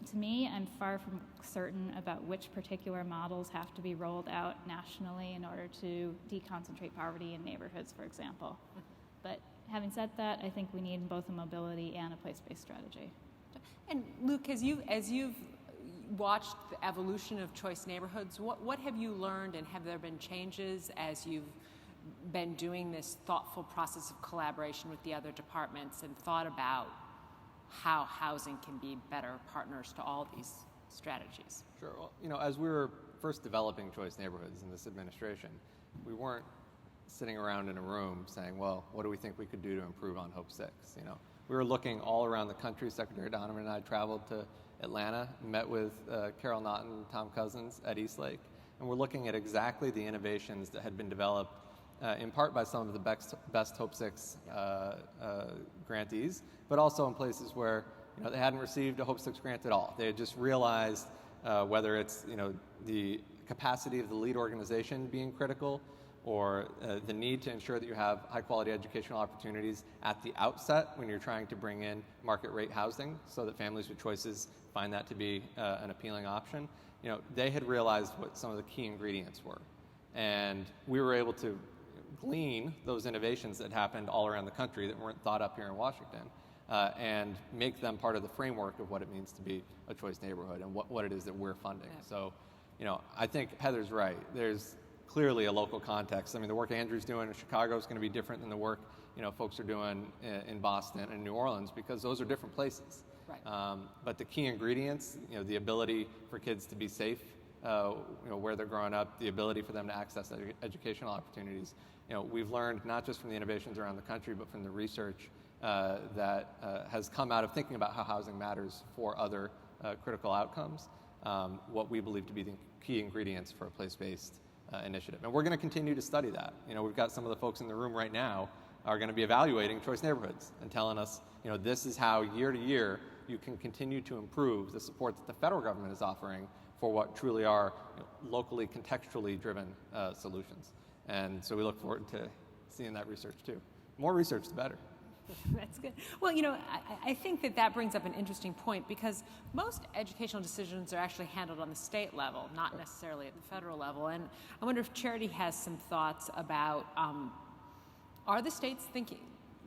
to me, I'm far from certain about which particular models have to be rolled out nationally in order to deconcentrate poverty in neighborhoods, for example. But having said that, I think we need both a mobility and a place-based strategy. And Luke, as you've watched the evolution of choice neighborhoods, what have you learned, and have there been changes as you've been doing this thoughtful process of collaboration with the other departments and thought about how housing can be better partners to all these strategies? Sure. Well, as we were first developing choice neighborhoods in this administration, we weren't sitting around in a room saying, well, what do we think we could do to improve on Hope 6? We were looking all around the country. Secretary Donovan and I traveled to Atlanta, met with Carol Naughton and Tom Cousins at Eastlake, and we're looking at exactly the innovations that had been developed in part by some of the best Hope 6 grantees, but also in places where they hadn't received a Hope 6 grant at all. They had just realized whether it's the capacity of the lead organization being critical, or the need to ensure that you have high quality educational opportunities at the outset when you're trying to bring in market rate housing so that families with choices find that to be an appealing option. They had realized what some of the key ingredients were. And we were able to glean those innovations that happened all around the country that weren't thought up here in Washington and make them part of the framework of what it means to be a choice neighborhood and what it is that we're funding. So, I think Heather's right. There's clearly a local context. I mean, the work Andrew's doing in Chicago is going to be different than the work, folks are doing in Boston and New Orleans, because those are different places. Right. But the key ingredients, the ability for kids to be safe, where they're growing up, the ability for them to access educational opportunities. We've learned not just from the innovations around the country, but from the research that has come out of thinking about how housing matters for other critical outcomes, what we believe to be the key ingredients for a place-based initiative. And we're going to continue to study that. We've got some of the folks in the room right now are going to be evaluating choice neighborhoods and telling us, this is how year to year you can continue to improve the support that the federal government is offering for what truly are locally, contextually driven solutions. And so we look forward to seeing that research too. More research, the better. That's good. Well, I think that brings up an interesting point, because most educational decisions are actually handled on the state level, not necessarily at the federal level. And I wonder if Charity has some thoughts about, are the states thinking,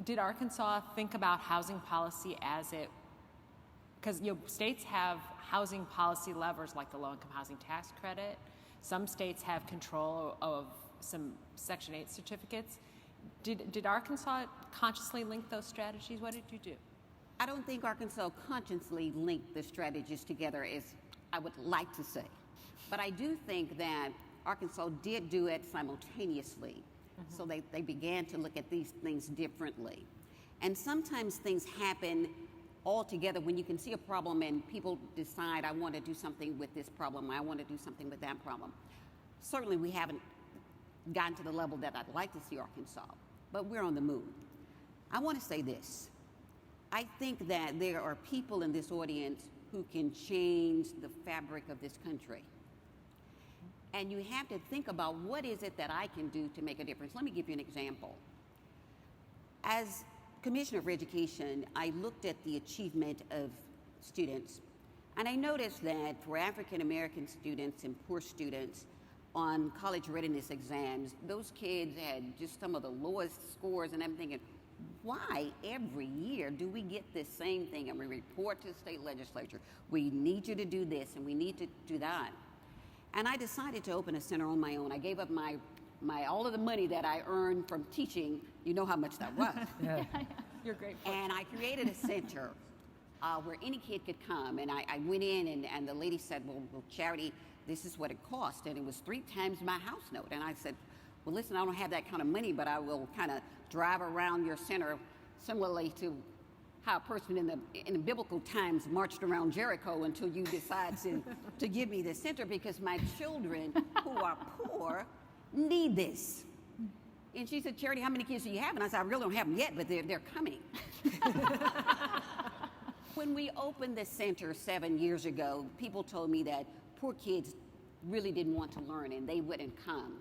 did Arkansas think about housing policy as it, because states have housing policy levers like the low-income housing tax credit. Some states have control of some Section 8 certificates. Did Arkansas consciously link those strategies? What did you do? I don't think Arkansas consciously linked the strategies together as I would like to say. But I do think that Arkansas did do it simultaneously. Mm-hmm. So they began to look at these things differently. And sometimes things happen all together when you can see a problem and people decide, I want to do something with this problem, I want to do something with that problem. Certainly we haven't gotten to the level that I'd like to see Arkansas, but we're on the move. I want to say this. I think that there are people in this audience who can change the fabric of this country. And you have to think about, what is it that I can do to make a difference? Let me give you an example. As Commissioner for Education, I looked at the achievement of students, and I noticed that for African American students and poor students on college readiness exams, those kids had just some of the lowest scores, and I'm thinking, why every year do we get this same thing and we report to the state legislature, we need you to do this and we need to do that? And I decided to open a center on my own. I gave up my all of the money that I earned from teaching. You know how much that was. Yeah. You're great. And I created a center where any kid could come. And I went in and the lady said, well, Charity, this is what it cost. And it was 3 times my house note. And I said, well, listen, I don't have that kind of money, but I will kind of drive around your center similarly to how a person in the biblical times marched around Jericho until you decide to give me this center, because my children who are poor need this. And she said, Charity, how many kids do you have? And I said, I really don't have them yet, but they're coming. When we opened the center 7 years ago, people told me that poor kids really didn't want to learn and they wouldn't come.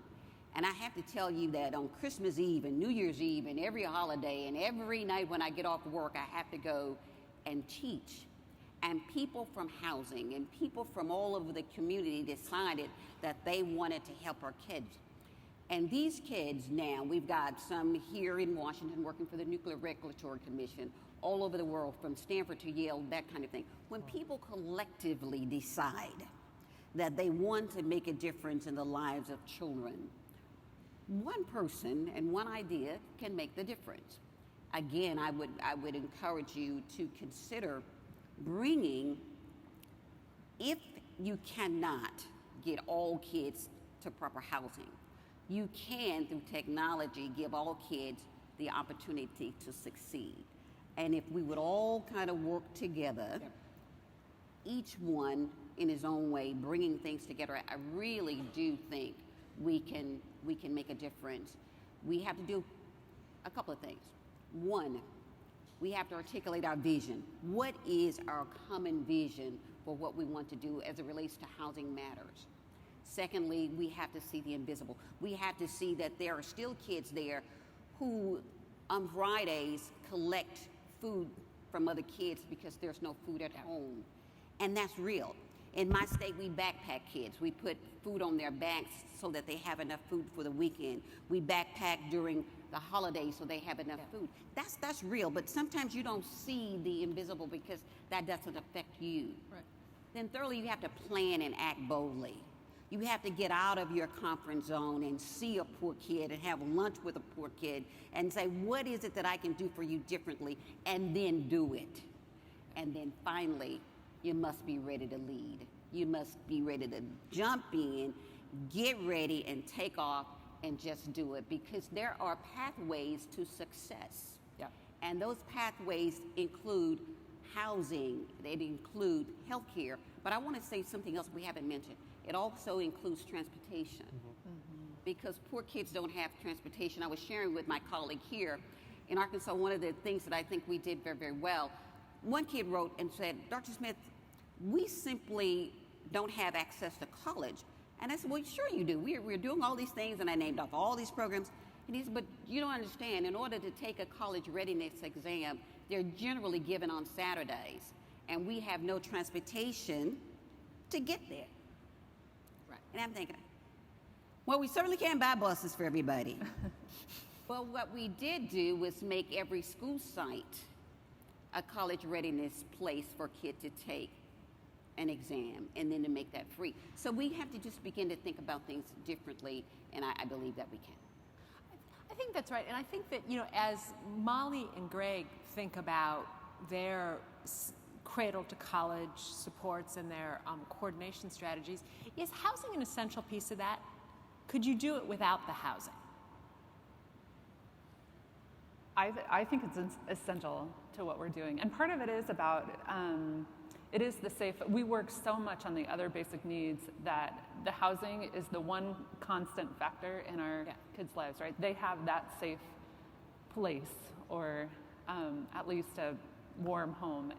And I have to tell you that on Christmas Eve and New Year's Eve and every holiday and every night when I get off work, I have to go and teach. And people from housing and people from all over the community decided that they wanted to help our kids. And these kids now, we've got some here in Washington working for the Nuclear Regulatory Commission, all over the world, from Stanford to Yale, that kind of thing. When people collectively decide that they want to make a difference in the lives of children, one person and one idea can make the difference. Again, I would encourage you to consider bringing, if you cannot get all kids to proper housing, you can, through technology, give all kids the opportunity to succeed. And if we would all kind of work together, each one in his own way, bringing things together, I really do think we can make a difference. We have to do a couple of things. One, we have to articulate our vision. What is our common vision for what we want to do as it relates to housing matters? Secondly, we have to see the invisible. We have to see that there are still kids there who on Fridays collect food from other kids because there's no food at home. And that's real. In my state, we backpack kids. We put food on their backs so that they have enough food for the weekend. We backpack during the holidays so they have enough food. That's real, but sometimes you don't see the invisible because that doesn't affect you. Right. Then thirdly, you have to plan and act boldly. You have to get out of your comfort zone and see a poor kid and have lunch with a poor kid and say, what is it that I can do for you differently? And then do it. And then finally, you must be ready to lead. You must be ready to jump in, get ready, and take off and just do it, because there are pathways to success. Yeah. And those pathways include housing, they include healthcare, but I want to say something else we haven't mentioned. It also includes transportation, because poor kids don't have transportation. I was sharing with my colleague here in Arkansas, one of the things that I think we did very, very well. One kid wrote and said, Dr. Smith, we simply don't have access to college. And I said, well, sure you do. We're doing all these things, and I named off all these programs. And he said, but you don't understand. In order to take a college readiness exam, they're generally given on Saturdays, and we have no transportation to get there. Right. And I'm thinking, well, we certainly can't buy buses for everybody. Well, what we did do was make every school site a college readiness place for a kid to take an exam, and then to make that free. So we have to just begin to think about things differently, and I believe that we can. I think that's right, and I think that, as Molly and Greg think about their cradle to college supports and their coordination strategies, is housing an essential piece of that? Could you do it without the housing? I think it's essential to what we're doing. And part of it is about, it is the safe, we work so much on the other basic needs that the housing is the one constant factor in our kids' lives, right? They have that safe place, or at least a warm home,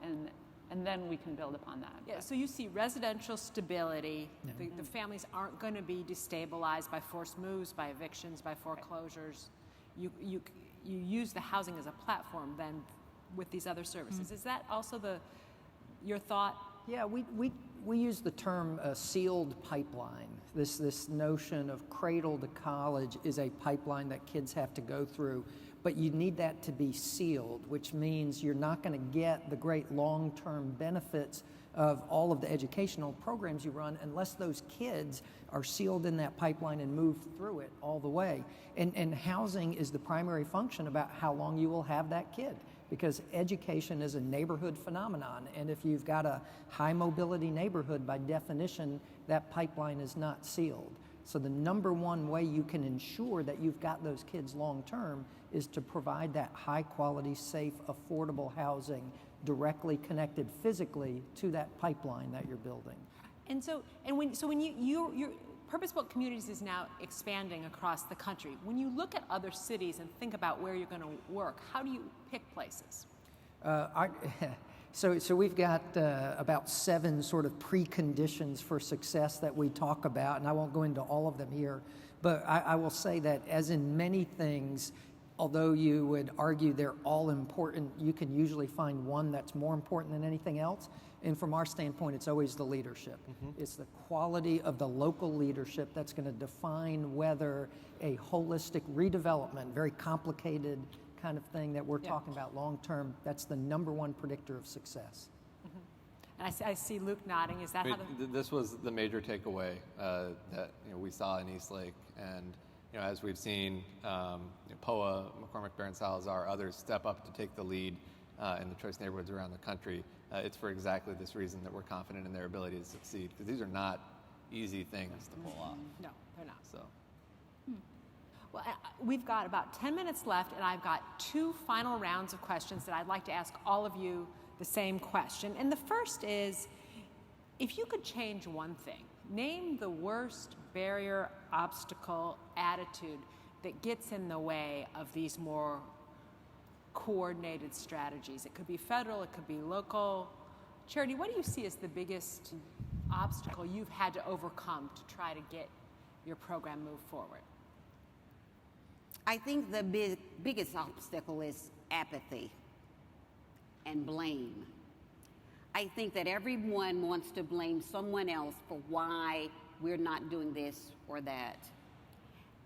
and then we can build upon that. Yeah, so you see residential stability, the families aren't going to be destabilized by forced moves, by evictions, by foreclosures. You use the housing as a platform then with these other services. Is that also your thought? Yeah, we use the term sealed pipeline. This notion of cradle to college is a pipeline that kids have to go through, but you need that to be sealed, which means you're not going to get the great long-term benefits of all of the educational programs you run unless those kids are sealed in that pipeline and move through it all the way. And housing is the primary function about how long you will have that kid, because education is a neighborhood phenomenon, and if you've got a high mobility neighborhood, by definition, that pipeline is not sealed. So the number one way you can ensure that you've got those kids long term is to provide that high quality, safe, affordable housing directly connected physically to that pipeline that you're building. And so when your purpose-built communities is now expanding across the country. When you look at other cities and think about where you're going to work, how do you pick places? So we've got about 7 sort of preconditions for success that we talk about, and I won't go into all of them here, but I will say that as in many things, although you would argue they're all important, you can usually find one that's more important than anything else. And from our standpoint, it's always the leadership. It's the quality of the local leadership that's going to define whether a holistic redevelopment, very complicated kind of thing that we're talking about long term, that's the number one predictor of success. And I see Luke nodding. Is that how this was the major takeaway that we saw in Eastlake, and as we've seen POA, McCormick, Barron Salazar, others step up to take the lead in the choice neighborhoods around the country, it's for exactly this reason that we're confident in their ability to succeed, because these are not easy things to pull off. No, they're not. So. Well, we've got about 10 minutes left, and I've got 2 final rounds of questions that I'd like to ask all of you the same question. And the first is, if you could change one thing, name the worst barrier, obstacle, attitude that gets in the way of these more coordinated strategies. It could be federal, it could be local. Charity, what do you see as the biggest obstacle you've had to overcome to try to get your program moved forward? I think the biggest obstacle is apathy and blame. I think that everyone wants to blame someone else for why we're not doing this or that,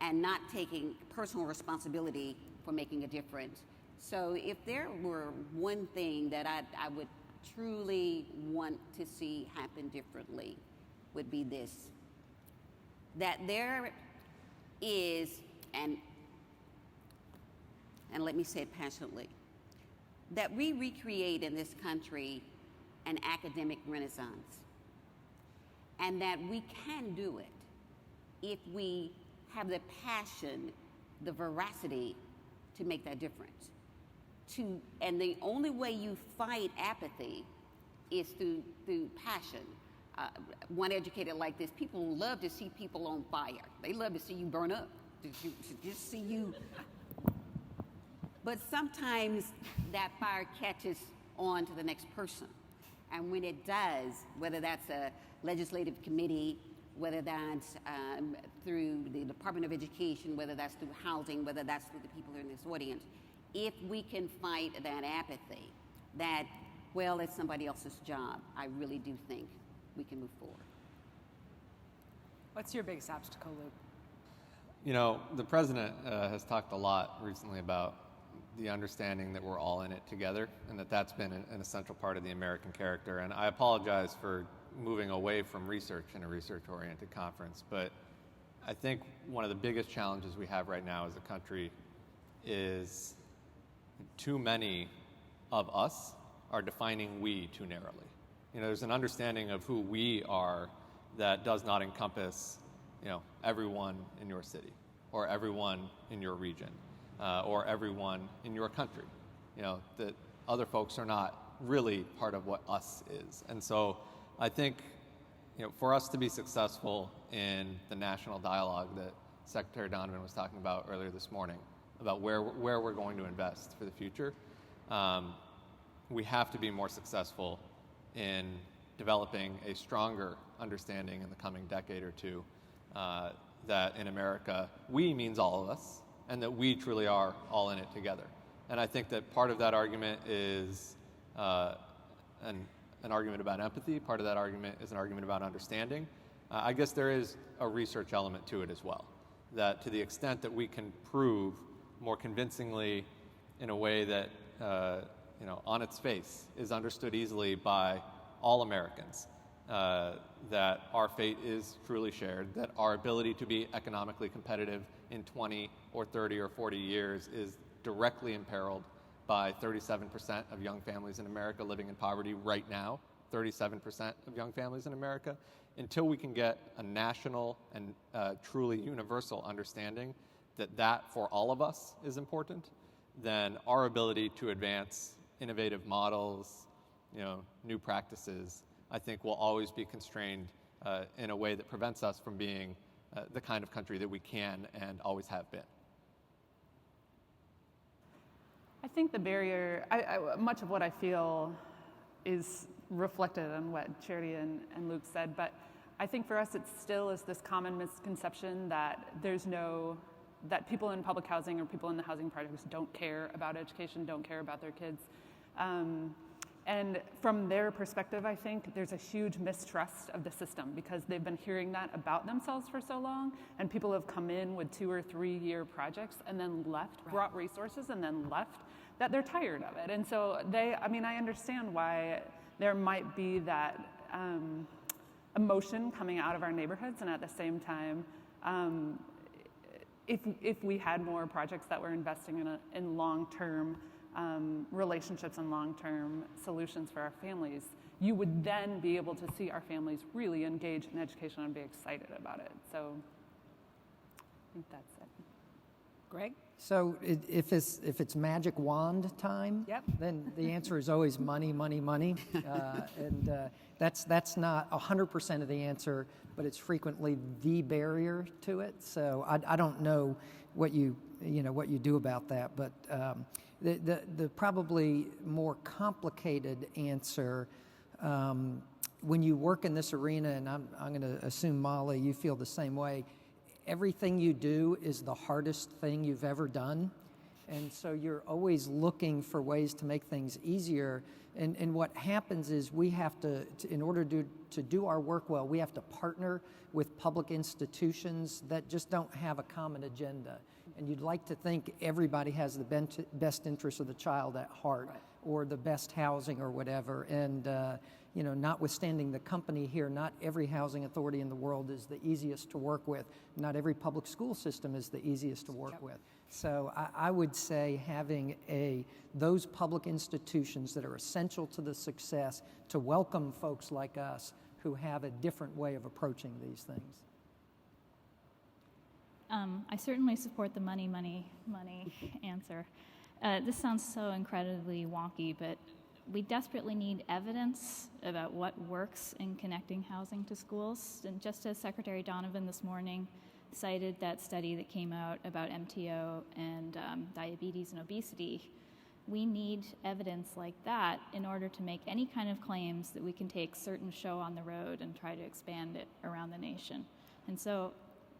and not taking personal responsibility for making a difference. So if there were one thing that I would truly want to see happen differently, would be this: that there is, and let me say it passionately, that we recreate in this country an academic renaissance, and that we can do it if we have the passion, the veracity to make that difference. And the only way you fight apathy is through passion. One educator like this: people love to see people on fire. They love to see you burn up, to just see you. But sometimes that fire catches on to the next person. And when it does, whether that's a legislative committee, whether that's through the Department of Education, whether that's through housing, whether that's through the people in this audience, if we can fight that apathy, that, well, it's somebody else's job, I really do think we can move forward. What's your biggest obstacle, Luke? You know, the president has talked a lot recently about the understanding that we're all in it together, and that's been an essential part of the American character. And I apologize for moving away from research in a research-oriented conference, but I think one of the biggest challenges we have right now as a country is too many of us are defining we too narrowly. You know, there's an understanding of who we are that does not encompass, you know, everyone in your city or everyone in your region. Or everyone in your country. You know, that other folks are not really part of what us is. And so I think, you know, for us to be successful in the national dialogue that Secretary Donovan was talking about earlier this morning, about where we're going to invest for the future, we have to be more successful in developing a stronger understanding in the coming decade or two that in America, we means all of us, and that we truly are all in it together. And I think that part of that argument is an argument about empathy. Part of that argument is an argument about understanding. I guess there is a research element to it as well, that to the extent that we can prove more convincingly in a way that, you know, on its face is understood easily by all Americans, that our fate is truly shared, that our ability to be economically competitive in 20 or 30 or 40 years is directly imperiled by 37% of young families in America living in poverty right now, 37% of young families in America. Until we can get a national and truly universal understanding that for all of us is important, then our ability to advance innovative models, you know, new practices, I think will always be constrained in a way that prevents us from being the kind of country that we can and always have been. I think the barrier, much of what I feel is reflected on what Charity and Luke said, but I think for us it still is this common misconception that that people in public housing or people in the housing projects don't care about education, don't care about their kids. And from their perspective, I think there's a huge mistrust of the system because they've been hearing that about themselves for so long, and people have come in with 2 or 3 year projects and then left, brought resources and then left, that they're tired of it. And so I understand why there might be that emotion coming out of our neighborhoods, and at the same time, if we had more projects that were investing in long-term relationships and long-term solutions for our families, you would then be able to see our families really engage in education and be excited about it. So I think that's it. Greg? So if it's magic wand time, Yep. then the answer is always money, money, money. And that's not 100% of the answer, but it's frequently the barrier to it. So I don't know what you do about that, but the probably more complicated answer when you work in this arena, and I'm going to assume, Molly, you feel the same way, everything you do is the hardest thing you've ever done. And so you're always looking for ways to make things easier. And what happens is we have to in order to do our work well, we have to partner with public institutions that just don't have a common agenda. And you'd like to think everybody has the best interest of the child at heart, right, or the best housing or whatever. And notwithstanding the company here, not every housing authority in the world is the easiest to work with. Not every public school system is the easiest to work with. So I would say having those public institutions that are essential to the success to welcome folks like us who have a different way of approaching these things. I certainly support the money answer. This sounds so incredibly wonky, but we desperately need evidence about what works in connecting housing to schools. And just as Secretary Donovan this morning cited that study that came out about MTO and diabetes and obesity, we need evidence like that in order to make any kind of claims that we can take certain show on the road and try to expand it around the nation. And so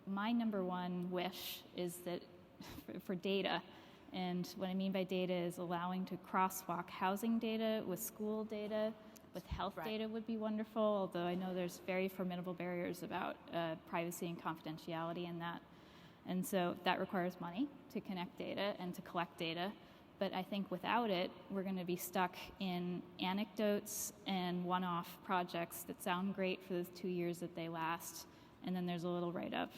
my number one wish is that for data, and what I mean by data is allowing to crosswalk housing data with school data, with health data would be wonderful, although I know there's very formidable barriers about privacy and confidentiality in that. And so that requires money to connect data and to collect data. But I think without it, we're going to be stuck in anecdotes and one-off projects that sound great for the 2 years that they last, and then there's a little write-up,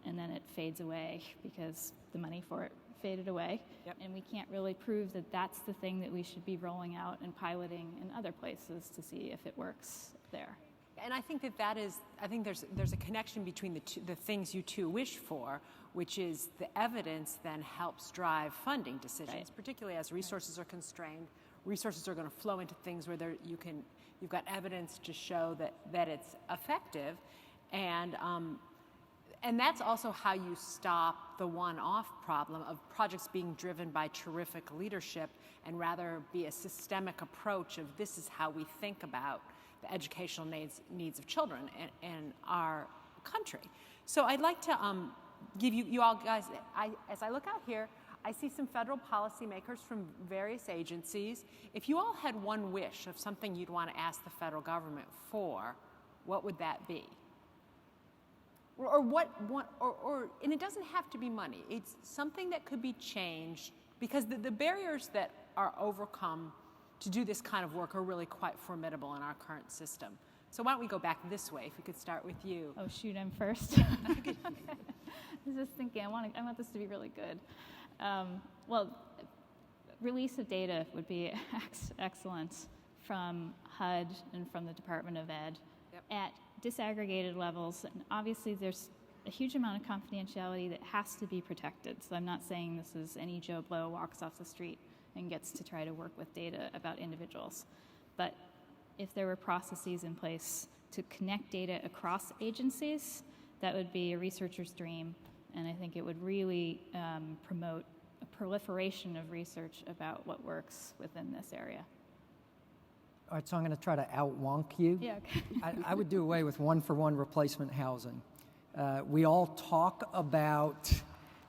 and then it fades away because the money for it faded away. Yep. And we can't really prove that that's the thing that we should be rolling out and piloting in other places to see if it works there. And I think there's a connection between the things you two wish for, which is the evidence then helps drive funding decisions, right, particularly as resources are constrained. Resources are going to flow into things where you've got evidence to show that it's effective, and that's also how you stop the one-off problem of projects being driven by terrific leadership and rather be a systemic approach of this is how we think about the educational needs of children in our country. So I'd like to give you all guys, as I look out here, I see some federal policymakers from various agencies. If you all had one wish of something you'd want to ask the federal government for, what would that be? And it doesn't have to be money. It's something that could be changed because the barriers that are overcome to do this kind of work are really quite formidable in our current system. So why don't we go back this way, if we could start with you. Oh, shoot, I'm first. I was just thinking, I want this to be really good. Well, release of data would be excellent from HUD and from the Department of Ed, yep, at disaggregated levels. And obviously there's a huge amount of confidentiality that has to be protected. So I'm not saying this is any Joe Blow walks off the street and gets to try to work with data about individuals. But if there were processes in place to connect data across agencies, that would be a researcher's dream. And I think it would really promote a proliferation of research about what works within this area. All right, so I'm going to try to out-wonk you. Yeah. I would do away with one-for-one replacement housing. We all talk about,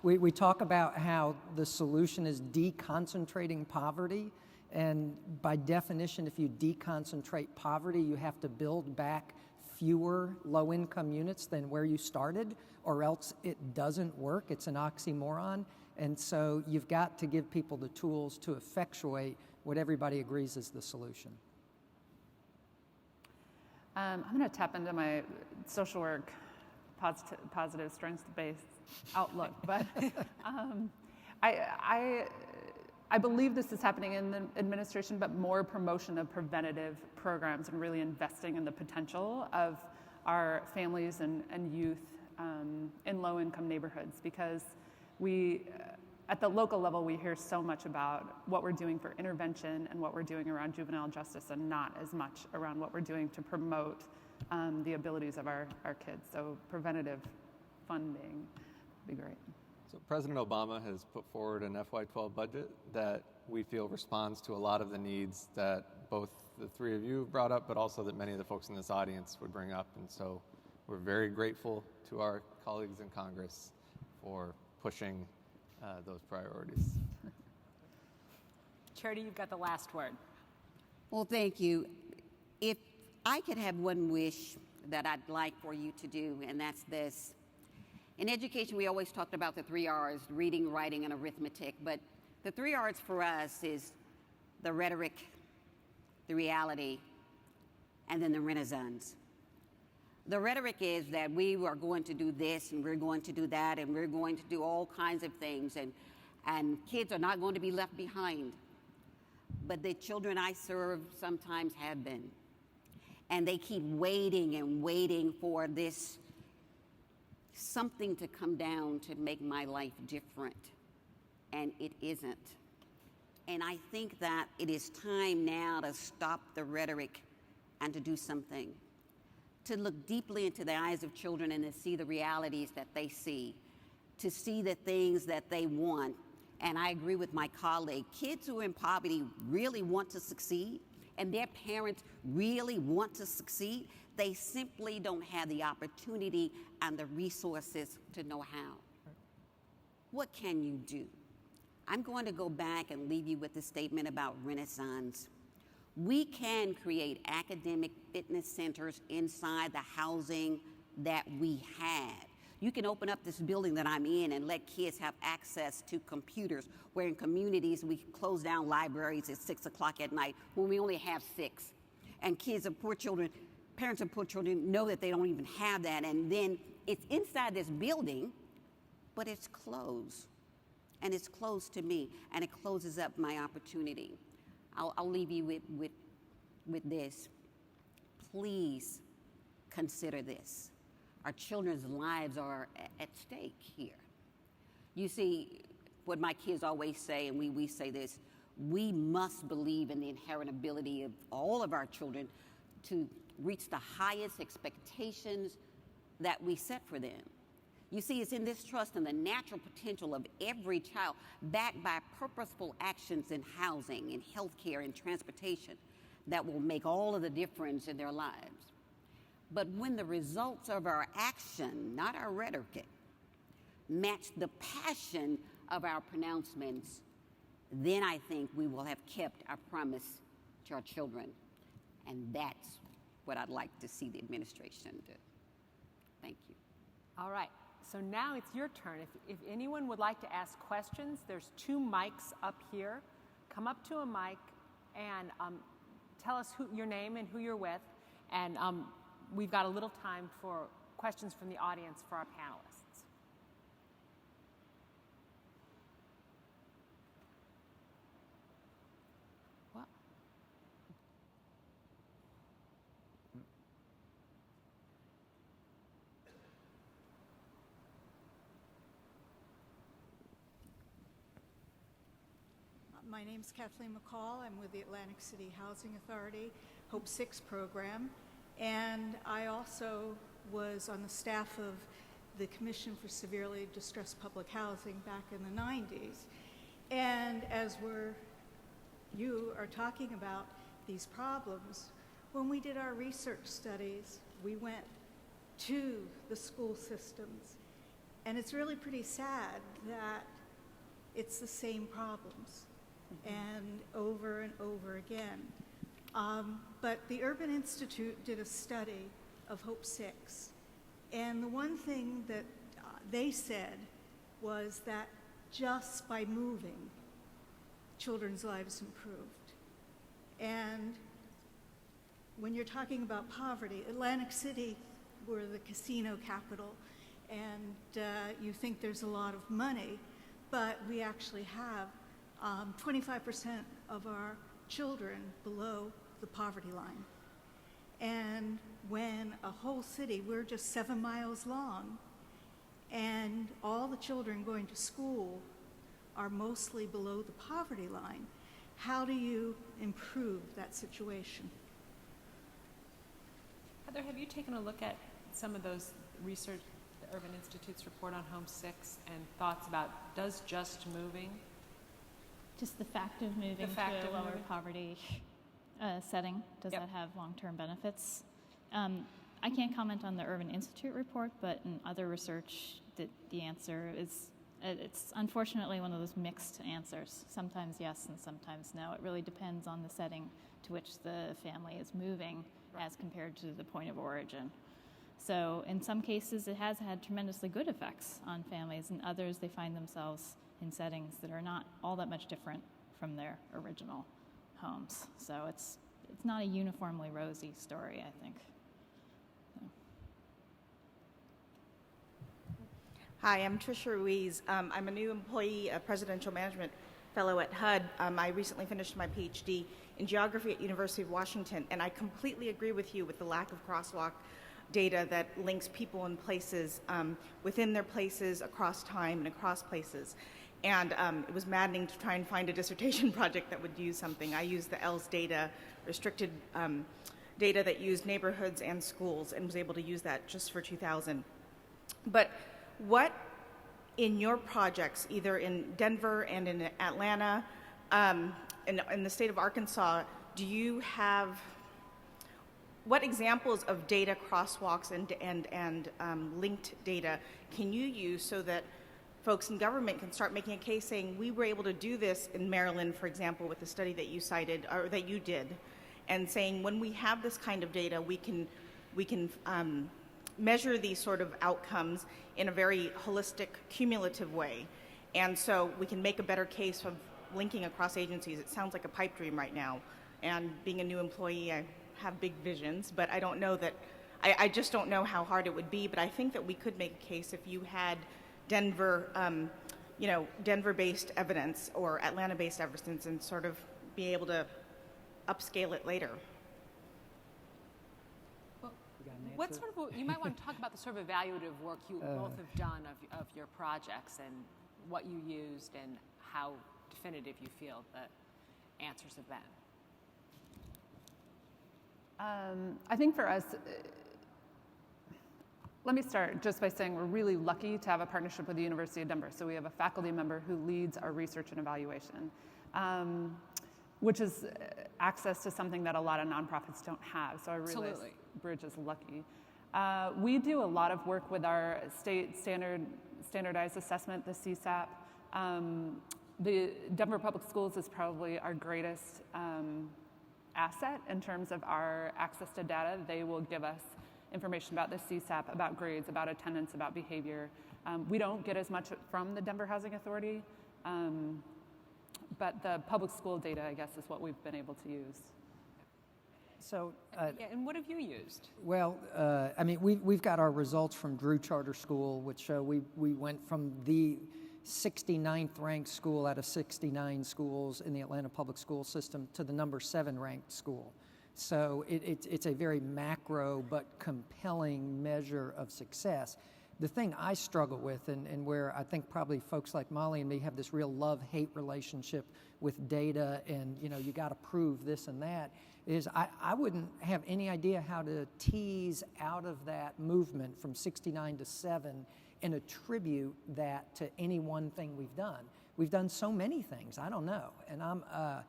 we talk about how the solution is deconcentrating poverty, and by definition, if you deconcentrate poverty, you have to build back fewer low-income units than where you started, or else it doesn't work. It's an oxymoron, and so you've got to give people the tools to effectuate what everybody agrees is the solution. I'm going to tap into my social work positive strengths-based outlook, but I believe this is happening in the administration, but more promotion of preventative programs and really investing in the potential of our families and youth in low-income neighborhoods, because we, at the local level, we hear so much about what we're doing for intervention and what we're doing around juvenile justice, and not as much around what we're doing to promote the abilities of our kids. So preventative funding would be great. So President Obama has put forward an FY12 budget that we feel responds to a lot of the needs that both the three of you brought up, but also that many of the folks in this audience would bring up. And so we're very grateful to our colleagues in Congress for pushing those priorities. Charity, you've got the last word. Well, thank you. If I could have one wish that I'd like for you to do, and that's this. In education, we always talked about the 3 R's, reading, writing, and arithmetic, but the 3 R's for us is the rhetoric, the reality, and then the Renaissance. The rhetoric is that we are going to do this, and we're going to do that, and we're going to do all kinds of things, and kids are not going to be left behind. But the children I serve sometimes have been. And they keep waiting and waiting for this something to come down to make my life different. And it isn't. And I think that it is time now to stop the rhetoric and to do something. To look deeply into the eyes of children and to see the realities that they see. To see the things that they want. And I agree with my colleague. Kids who are in poverty really want to succeed, and their parents really want to succeed. They simply don't have the opportunity and the resources to know how. What can you do? I'm going to go back and leave you with a statement about Renaissance. We can create academic fitness centers inside the housing that we have. You can open up this building that I'm in and let kids have access to computers, where in communities we close down libraries at 6 o'clock at night when we only have 6. And kids of poor children, parents of poor children know that they don't even have that. And then it's inside this building, but it's closed. And it's closed to me, and it closes up my opportunity. I'll leave you with this. Please consider this. Our children's lives are at stake here. You see, what my kids always say, and we say this, we must believe in the inherent ability of all of our children to reach the highest expectations that we set for them. You see, it's in this trust in the natural potential of every child, backed by purposeful actions in housing, in healthcare, and transportation, that will make all of the difference in their lives. But when the results of our action, not our rhetoric, match the passion of our pronouncements, then I think we will have kept our promise to our children. And that's what I'd like to see the administration do. Thank you. All right. So now it's your turn. If anyone would like to ask questions, there's 2 mics up here. Come up to a mic and tell us your name and who you're with. And we've got a little time for questions from the audience for our panelists. What? My name's Kathleen McCall. I'm with the Atlantic City Housing Authority Hope 6 program. And I also was on the staff of the Commission for Severely Distressed Public Housing back in the 90s. And as you are talking about these problems, when we did our research studies, we went to the school systems. And it's really pretty sad that it's the same problems and over again. But the Urban Institute did a study of Hope 6, and the one thing that they said was that just by moving, children's lives improved. And when you're talking about poverty, Atlantic City, we're the casino capital, and you think there's a lot of money, but we actually have 25% of our children below the poverty line. And when a whole city, we're just 7 miles long, and all the children going to school are mostly below the poverty line, how do you improve that situation? Heather, have you taken a look at some of those research, the Urban Institute's report on Home 6, and thoughts about does just moving? Just the fact of moving to a lower poverty setting. Does that have long-term benefits? I can't comment on the Urban Institute report, but in other research, the answer is, it's unfortunately one of those mixed answers. Sometimes yes and sometimes no. It really depends on the setting to which the family is moving as compared to the point of origin. So in some cases, it has had tremendously good effects on families. In others, they find themselves in settings that are not all that much different from their original homes. So it's not a uniformly rosy story, I think. Hi, I'm Tricia Ruiz. I'm a new employee, a presidential management fellow at HUD. I recently finished my PhD in geography at University of Washington, and I completely agree with you with the lack of crosswalk data that links people and places within their places, across time, and across places. And it was maddening to try and find a dissertation project that would use something. I used the ELS data, restricted data that used neighborhoods and schools, and was able to use that just for 2000. But what in your projects, either in Denver and in Atlanta, in the state of Arkansas, do you have, what examples of data crosswalks and linked data can you use so that folks in government can start making a case saying, we were able to do this in Maryland, for example, with the study that you cited, or that you did, and saying when we have this kind of data, we can measure these sort of outcomes in a very holistic, cumulative way. And so we can make a better case of linking across agencies. It sounds like a pipe dream right now. And being a new employee, I have big visions, but I don't know that, I just don't know how hard it would be, but I think that we could make a case if you had Denver, Denver-based evidence or Atlanta-based evidence and sort of be able to upscale it later. What sort of, you might want to talk about the sort of evaluative work you both have done of your projects and what you used and how definitive you feel the answers have been. I think for us, let me start just by saying we're really lucky to have a partnership with the University of Denver. So we have a faculty member who leads our research and evaluation, which is access to something that a lot of nonprofits don't have. So I realize Bridge is lucky. We do a lot of work with our state standardized assessment, the CSAP. The Denver Public Schools is probably our greatest asset in terms of our access to data. They will give us information about the CSAP, about grades, about attendance, about behavior. We don't get as much from the Denver Housing Authority, but the public school data, I guess, is what we've been able to use. So, and what have you used? Well, I mean, we've got our results from Drew Charter School, which show we went from the 69th ranked school out of 69 schools in the Atlanta public school system to the number 7 ranked school. So it's a very macro but compelling measure of success. The thing I struggle with, and where I think probably folks like Molly and me have this real love-hate relationship with data, and you got to prove this and that, is I wouldn't have any idea how to tease out of that movement from 69 to 7 and attribute that to any one thing we've done. We've done so many things. I don't know, and I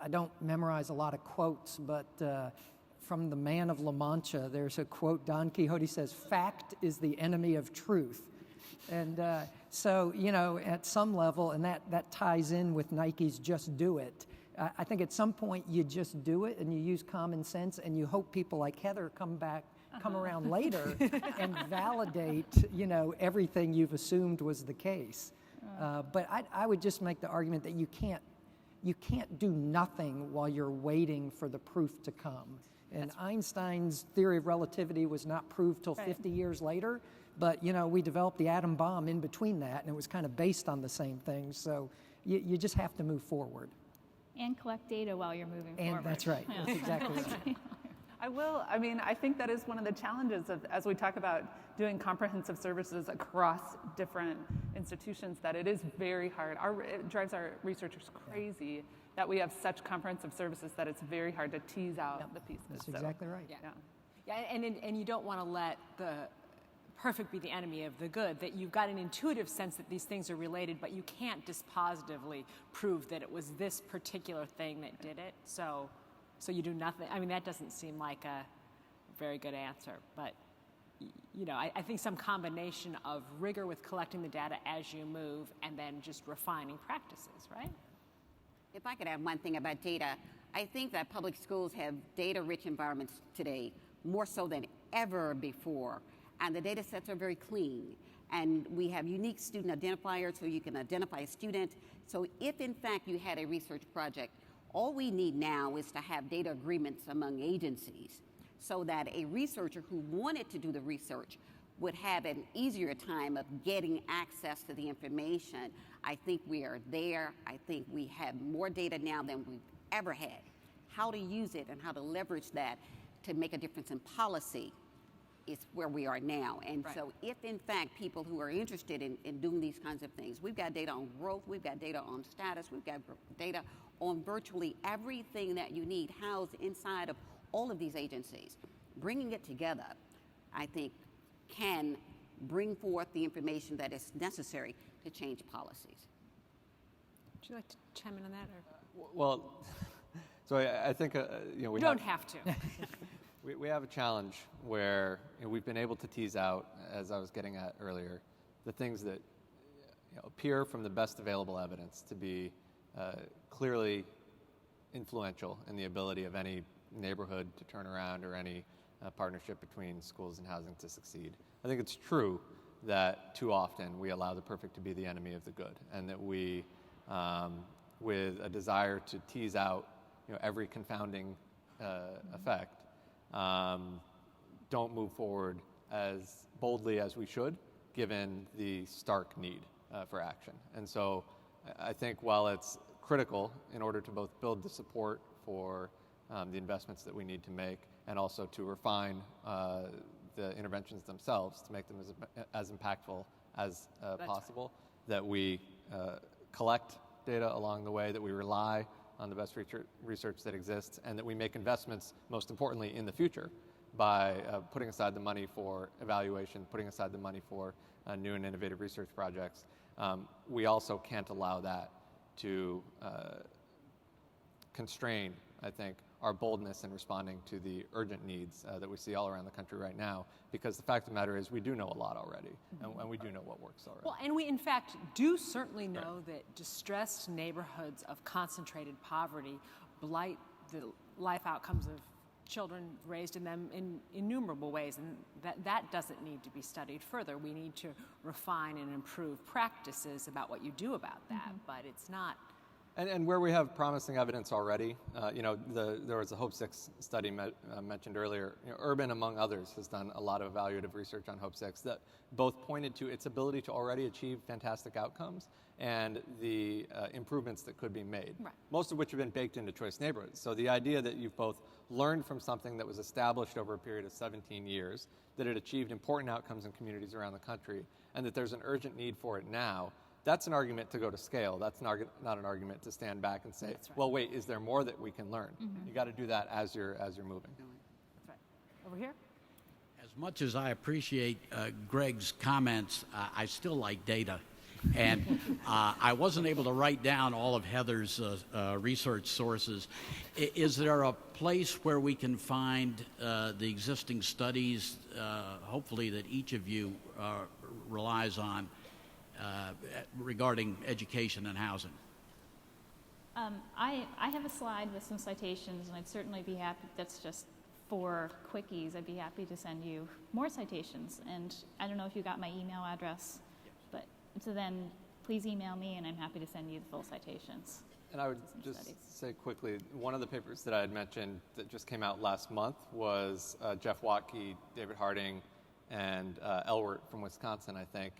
don't memorize a lot of quotes, but from the Man of La Mancha, there's a quote. Don Quixote says, "Fact is the enemy of truth." And so, at some level, and that ties in with Nike's "Just Do It." I think at some point you just do it, and you use common sense, and you hope people like Heather come around later and validate, everything you've assumed was the case. But I would just make the argument that you can't do nothing while you're waiting for the proof to come. And Einstein's theory of relativity was not proved till 50 years later, but we developed the atom bomb in between that, and it was kind of based on the same things. So you just have to move forward. And collect data while you're moving forward. And that's right. That's exactly right. I think that is one of the challenges of, as we talk about doing comprehensive services across different institutions, that it is very hard. It drives our researchers crazy that we have such comprehensive services that it's very hard to tease out the pieces. That's exactly right. Yeah, and you don't want to let the perfect be the enemy of the good, that you've got an intuitive sense that these things are related, but you can't dispositively prove that it was this particular thing that did it. So you do nothing. I mean, that doesn't seem like a very good answer, but I think some combination of rigor with collecting the data as you move and then just refining practices, right? If I could add one thing about data, I think that public schools have data-rich environments today, more so than ever before. And the data sets are very clean. And we have unique student identifiers so you can identify a student. So if in fact you had a research project, all we need now is to have data agreements among agencies so that a researcher who wanted to do the research would have an easier time of getting access to the information. I think we are there. I think we have more data now than we've ever had. How to use it and how to leverage that to make a difference in policy is where we are now. And right. So if in fact people who are interested in doing these kinds of things, we've got data on growth, we've got data on status, we've got data on virtually everything that you need housed inside of all of these agencies. Bringing it together, I think, can bring forth the information that is necessary to change policies. Would you like to chime in on that? Or? Well, so I think we don't have to. We have a challenge where we've been able to tease out, as I was getting at earlier, the things that appear from the best available evidence to be clearly influential in the ability of any neighborhood to turn around or any partnership between schools and housing to succeed. I think it's true that too often we allow the perfect to be the enemy of the good, and that we, with a desire to tease out every confounding effect, don't move forward as boldly as we should, given the stark need for action. And so I think while it's critical in order to both build the support for the investments that we need to make and also to refine the interventions themselves to make them as impactful as possible, that we collect data along the way, that we rely on the best research that exists, and that we make investments, most importantly, in the future by putting aside the money for evaluation, putting aside the money for new and innovative research projects. We also can't allow that to constrain, I think, our boldness in responding to the urgent needs that we see all around the country right now, because the fact of the matter is we do know a lot already, and we do know what works already. Well, and we in fact do certainly know that distressed neighborhoods of concentrated poverty blight the life outcomes of children raised in them in innumerable ways, and that doesn't need to be studied further. We need to refine and improve practices about what you do about that, but it's not. And where we have promising evidence already, there was a Hope 6 study mentioned earlier. Urban, among others, has done a lot of evaluative research on Hope 6 that both pointed to its ability to already achieve fantastic outcomes and the improvements that could be made, most of which have been baked into choice neighborhoods. So the idea that you've both learned from something that was established over a period of 17 years, that it achieved important outcomes in communities around the country, and that there's an urgent need for it now, that's an argument to go to scale. That's not an argument to stand back and say, well, wait, is there more that we can learn? You got to do that as you're moving. That's right. Over here? As much as I appreciate Greg's comments, I still like data. And I wasn't able to write down all of Heather's research sources. Is there a place where we can find the existing studies, hopefully that each of you relies on, regarding education and housing? I have a slide with some citations, and I'd certainly be happy. That's just for quickies. I'd be happy to send you more citations. And I don't know if you got my email address, but so then please email me, and I'm happy to send you the full citations. And I would just say quickly, one of the papers that I had mentioned that just came out last month was Jeff Watke, David Harding, and Elwert from Wisconsin, I think,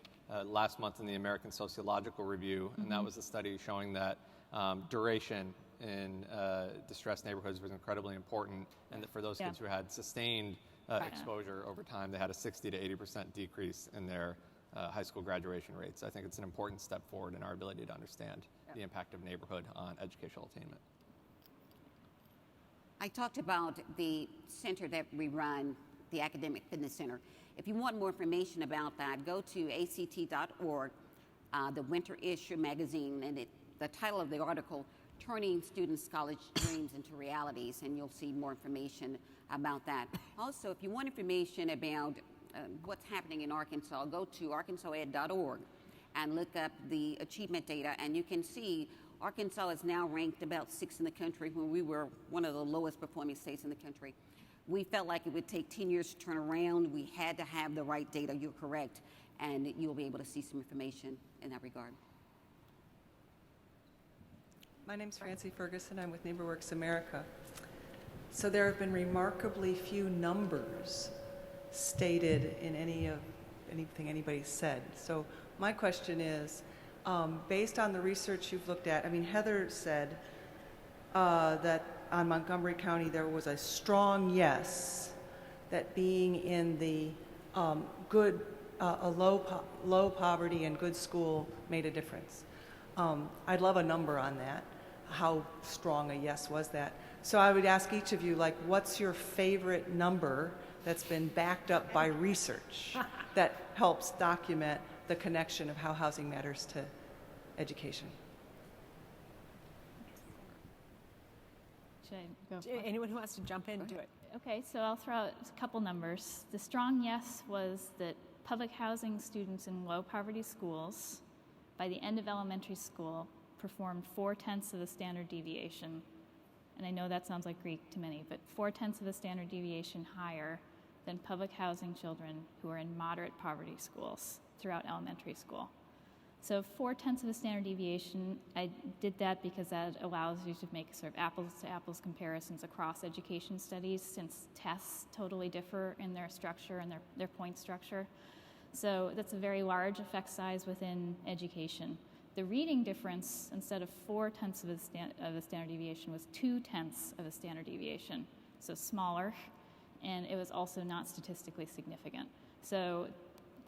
last month in the American Sociological Review, and that was a study showing that duration in distressed neighborhoods was incredibly important, and that for those kids who had sustained exposure over time, they had a 60 to 80% decrease in their high school graduation rates. I think it's an important step forward in our ability to understand the impact of neighborhood on educational attainment. I talked about the center that we run the Academic Fitness Center. If you want more information about that, go to act.org, the winter issue magazine, and the title of the article, Turning Students' College Dreams into Realities, and you'll see more information about that. Also, if you want information about what's happening in Arkansas, go to arkansased.org and look up the achievement data, and you can see Arkansas is now ranked about 6th in the country when we were one of the lowest performing states in the country. We felt like it would take 10 years to turn around. We had to have the right data. You're correct, and you'll be able to see some information in that regard. My name's Francie Ferguson. I'm with NeighborWorks America. So there have been remarkably few numbers stated in anything anybody said. So my question is, based on the research you've looked at, I mean, Heather said that on Montgomery County there was a strong yes that being in the low poverty and good school made a difference. I'd love a number on that. How strong a yes was that? So I would ask each of you, like, what's your favorite number that's been backed up by research that helps document the connection of how housing matters to education? Should I go for it? Anyone who wants to jump in, do it. Okay, so I'll throw out a couple numbers. The strong yes was that public housing students in low poverty schools, by the end of elementary school, performed 4/10 of a standard deviation. And I know that sounds like Greek to many, but 4/10 of a standard deviation higher than public housing children who are in moderate poverty schools throughout elementary school. So 4/10 of a standard deviation, I did that because that allows you to make sort of apples to apples comparisons across education studies, since tests totally differ in their structure and their point structure. So that's a very large effect size within education. The reading difference, instead of 4/10 of a standard deviation, was 2/10 of a standard deviation, so smaller, and it was also not statistically significant. So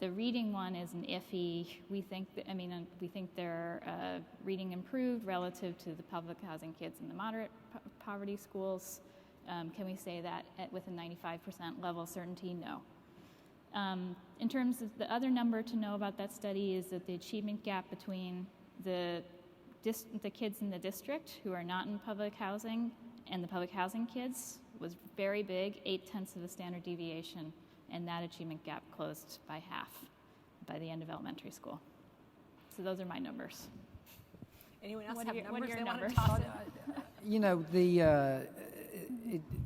the reading one is an iffy. We think their reading improved relative to the public housing kids in the moderate poverty schools. Can we say that with a 95% level of certainty? No. In terms of the other number to know about that study is that the achievement gap between the kids in the district who are not in public housing and the public housing kids was very big, 8/10 of a standard deviation, and that achievement gap closed by half by the end of elementary school. So those are my numbers. Anyone else What have are your numbers they want to numbers? toss in? You know,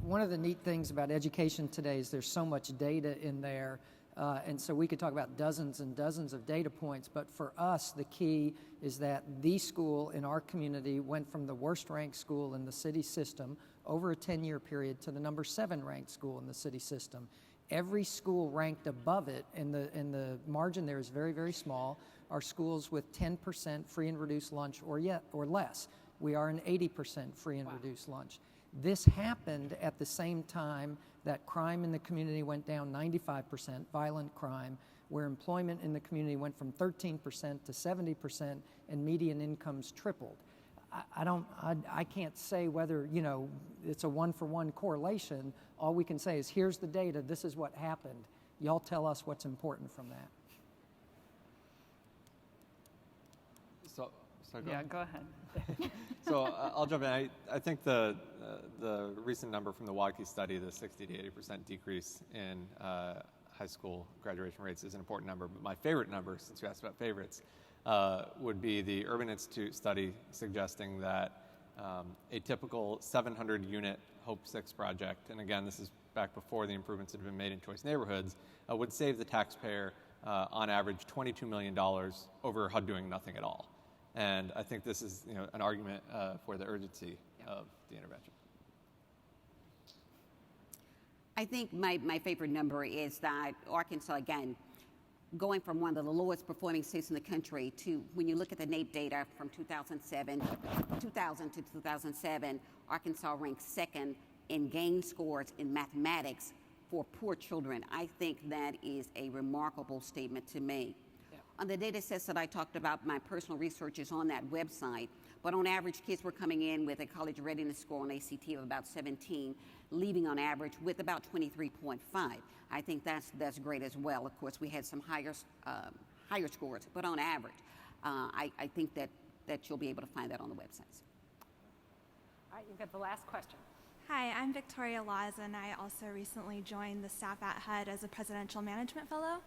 one of the neat things about education today is there's so much data in there, and so we could talk about dozens and dozens of data points, but for us, the key is that the school in our community went from the worst ranked school in the city system over a 10-year period to the number 7 ranked school in the city system. Every school ranked above it, and the margin there is very, very small, are schools with 10% free and reduced lunch or less. We are an 80% free and reduced lunch. This happened at the same time that crime in the community went down 95%, violent crime, where employment in the community went from 13% to 70%, and median incomes tripled. I can't say whether, it's a one-for-one correlation. All we can say is, here's the data, this is what happened. Y'all tell us what's important from that. Go ahead. So I'll jump in. I think the recent number from the Wadke study, the 60 to 80% decrease in high school graduation rates, is an important number. But my favorite number, since you asked about favorites, would be the Urban Institute study suggesting that a typical 700-unit Hope 6 project, and again, this is back before the improvements that have been made in choice neighborhoods, would save the taxpayer on average $22 million over HUD doing nothing at all. And I think this is an argument for the urgency of the intervention. I think my favorite number is that Arkansas, again, going from one of the lowest performing states in the country to, when you look at the NAEP data from 2000 to 2007, Arkansas ranked second in gain scores in mathematics for poor children. I think that is a remarkable statement to make. On the data sets that I talked about, my personal research is on that website, But on average, kids were coming in with a college readiness score on ACT of about 17, leaving on average with about 23.5. I think that's great as well. Of course, we had some higher scores, but on average, I think that you'll be able to find that on the websites. All right, you've got the last question. Hi, I'm Victoria Laws, and I also recently joined the staff at HUD as a Presidential Management Fellow.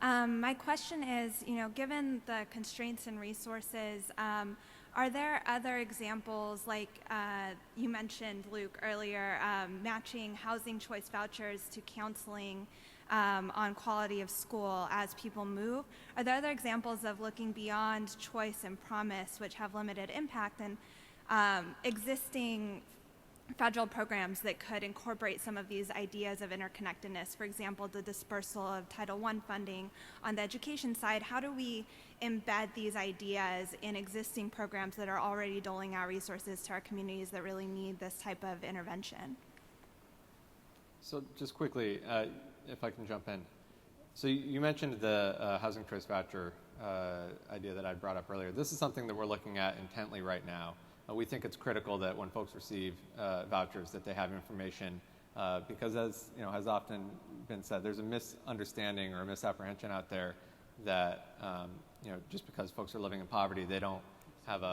My question is, given the constraints and resources, are there other examples, like you mentioned, Luke, earlier, matching housing choice vouchers to counseling on quality of school as people move? Are there other examples of looking beyond choice and promise, which have limited impact, and existing federal programs that could incorporate some of these ideas of interconnectedness? For example, the dispersal of Title I funding on the education side. How do we embed these ideas in existing programs that are already doling out resources to our communities that really need this type of intervention? So just quickly, if I can jump in. So you mentioned the housing choice voucher idea that I brought up earlier. This is something that we're looking at intently right now. We think it's critical that when folks receive vouchers that they have information because, as has often been said, there's a misunderstanding or a misapprehension out there that just because folks are living in poverty, they don't have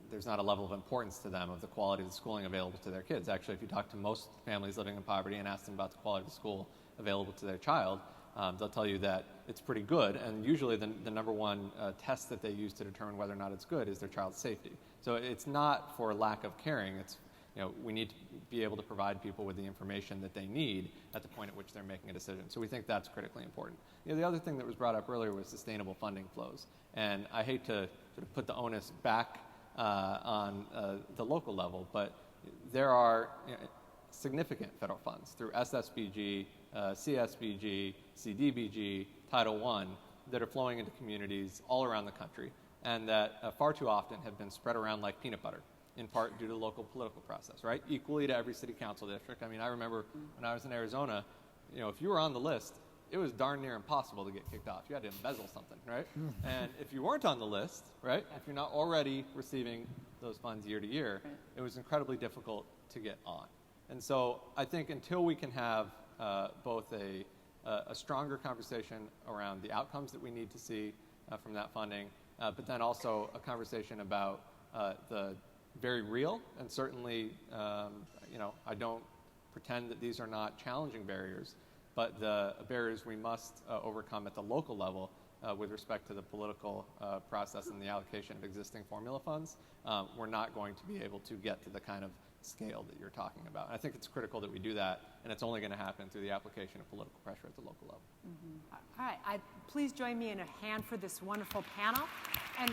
there's not a level of importance to them of the quality of the schooling available to their kids. Actually, if you talk to most families living in poverty and ask them about the quality of the school available to their child, they'll tell you that it's pretty good, and usually the number one test that they use to determine whether or not it's good is their child's safety. So it's not for lack of caring. It's we need to be able to provide people with the information that they need at the point at which they're making a decision. So we think that's critically important. The other thing that was brought up earlier was sustainable funding flows, and I hate to sort of put the onus back on the local level, but there are significant federal funds through SSBG, CSBG, CDBG, Title I that are flowing into communities all around the country, and that far too often have been spread around like peanut butter, in part due to the local political process, right? Equally to every city council district. I mean, I remember when I was in Arizona, if you were on the list, it was darn near impossible to get kicked off. You had to embezzle something, right? And if you weren't on the list, right, if you're not already receiving those funds year to year, it was incredibly difficult to get on. And so I think until we can have both a stronger conversation around the outcomes that we need to see from that funding, but then also a conversation about the very real, and certainly, I don't pretend that these are not challenging barriers, but the barriers we must overcome at the local level with respect to the political process and the allocation of existing formula funds. We're not going to be able to get to the kind of scale that you're talking about. And I think it's critical that we do that, and it's only going to happen through the application of political pressure at the local level. All right, please join me in a hand for this wonderful panel. And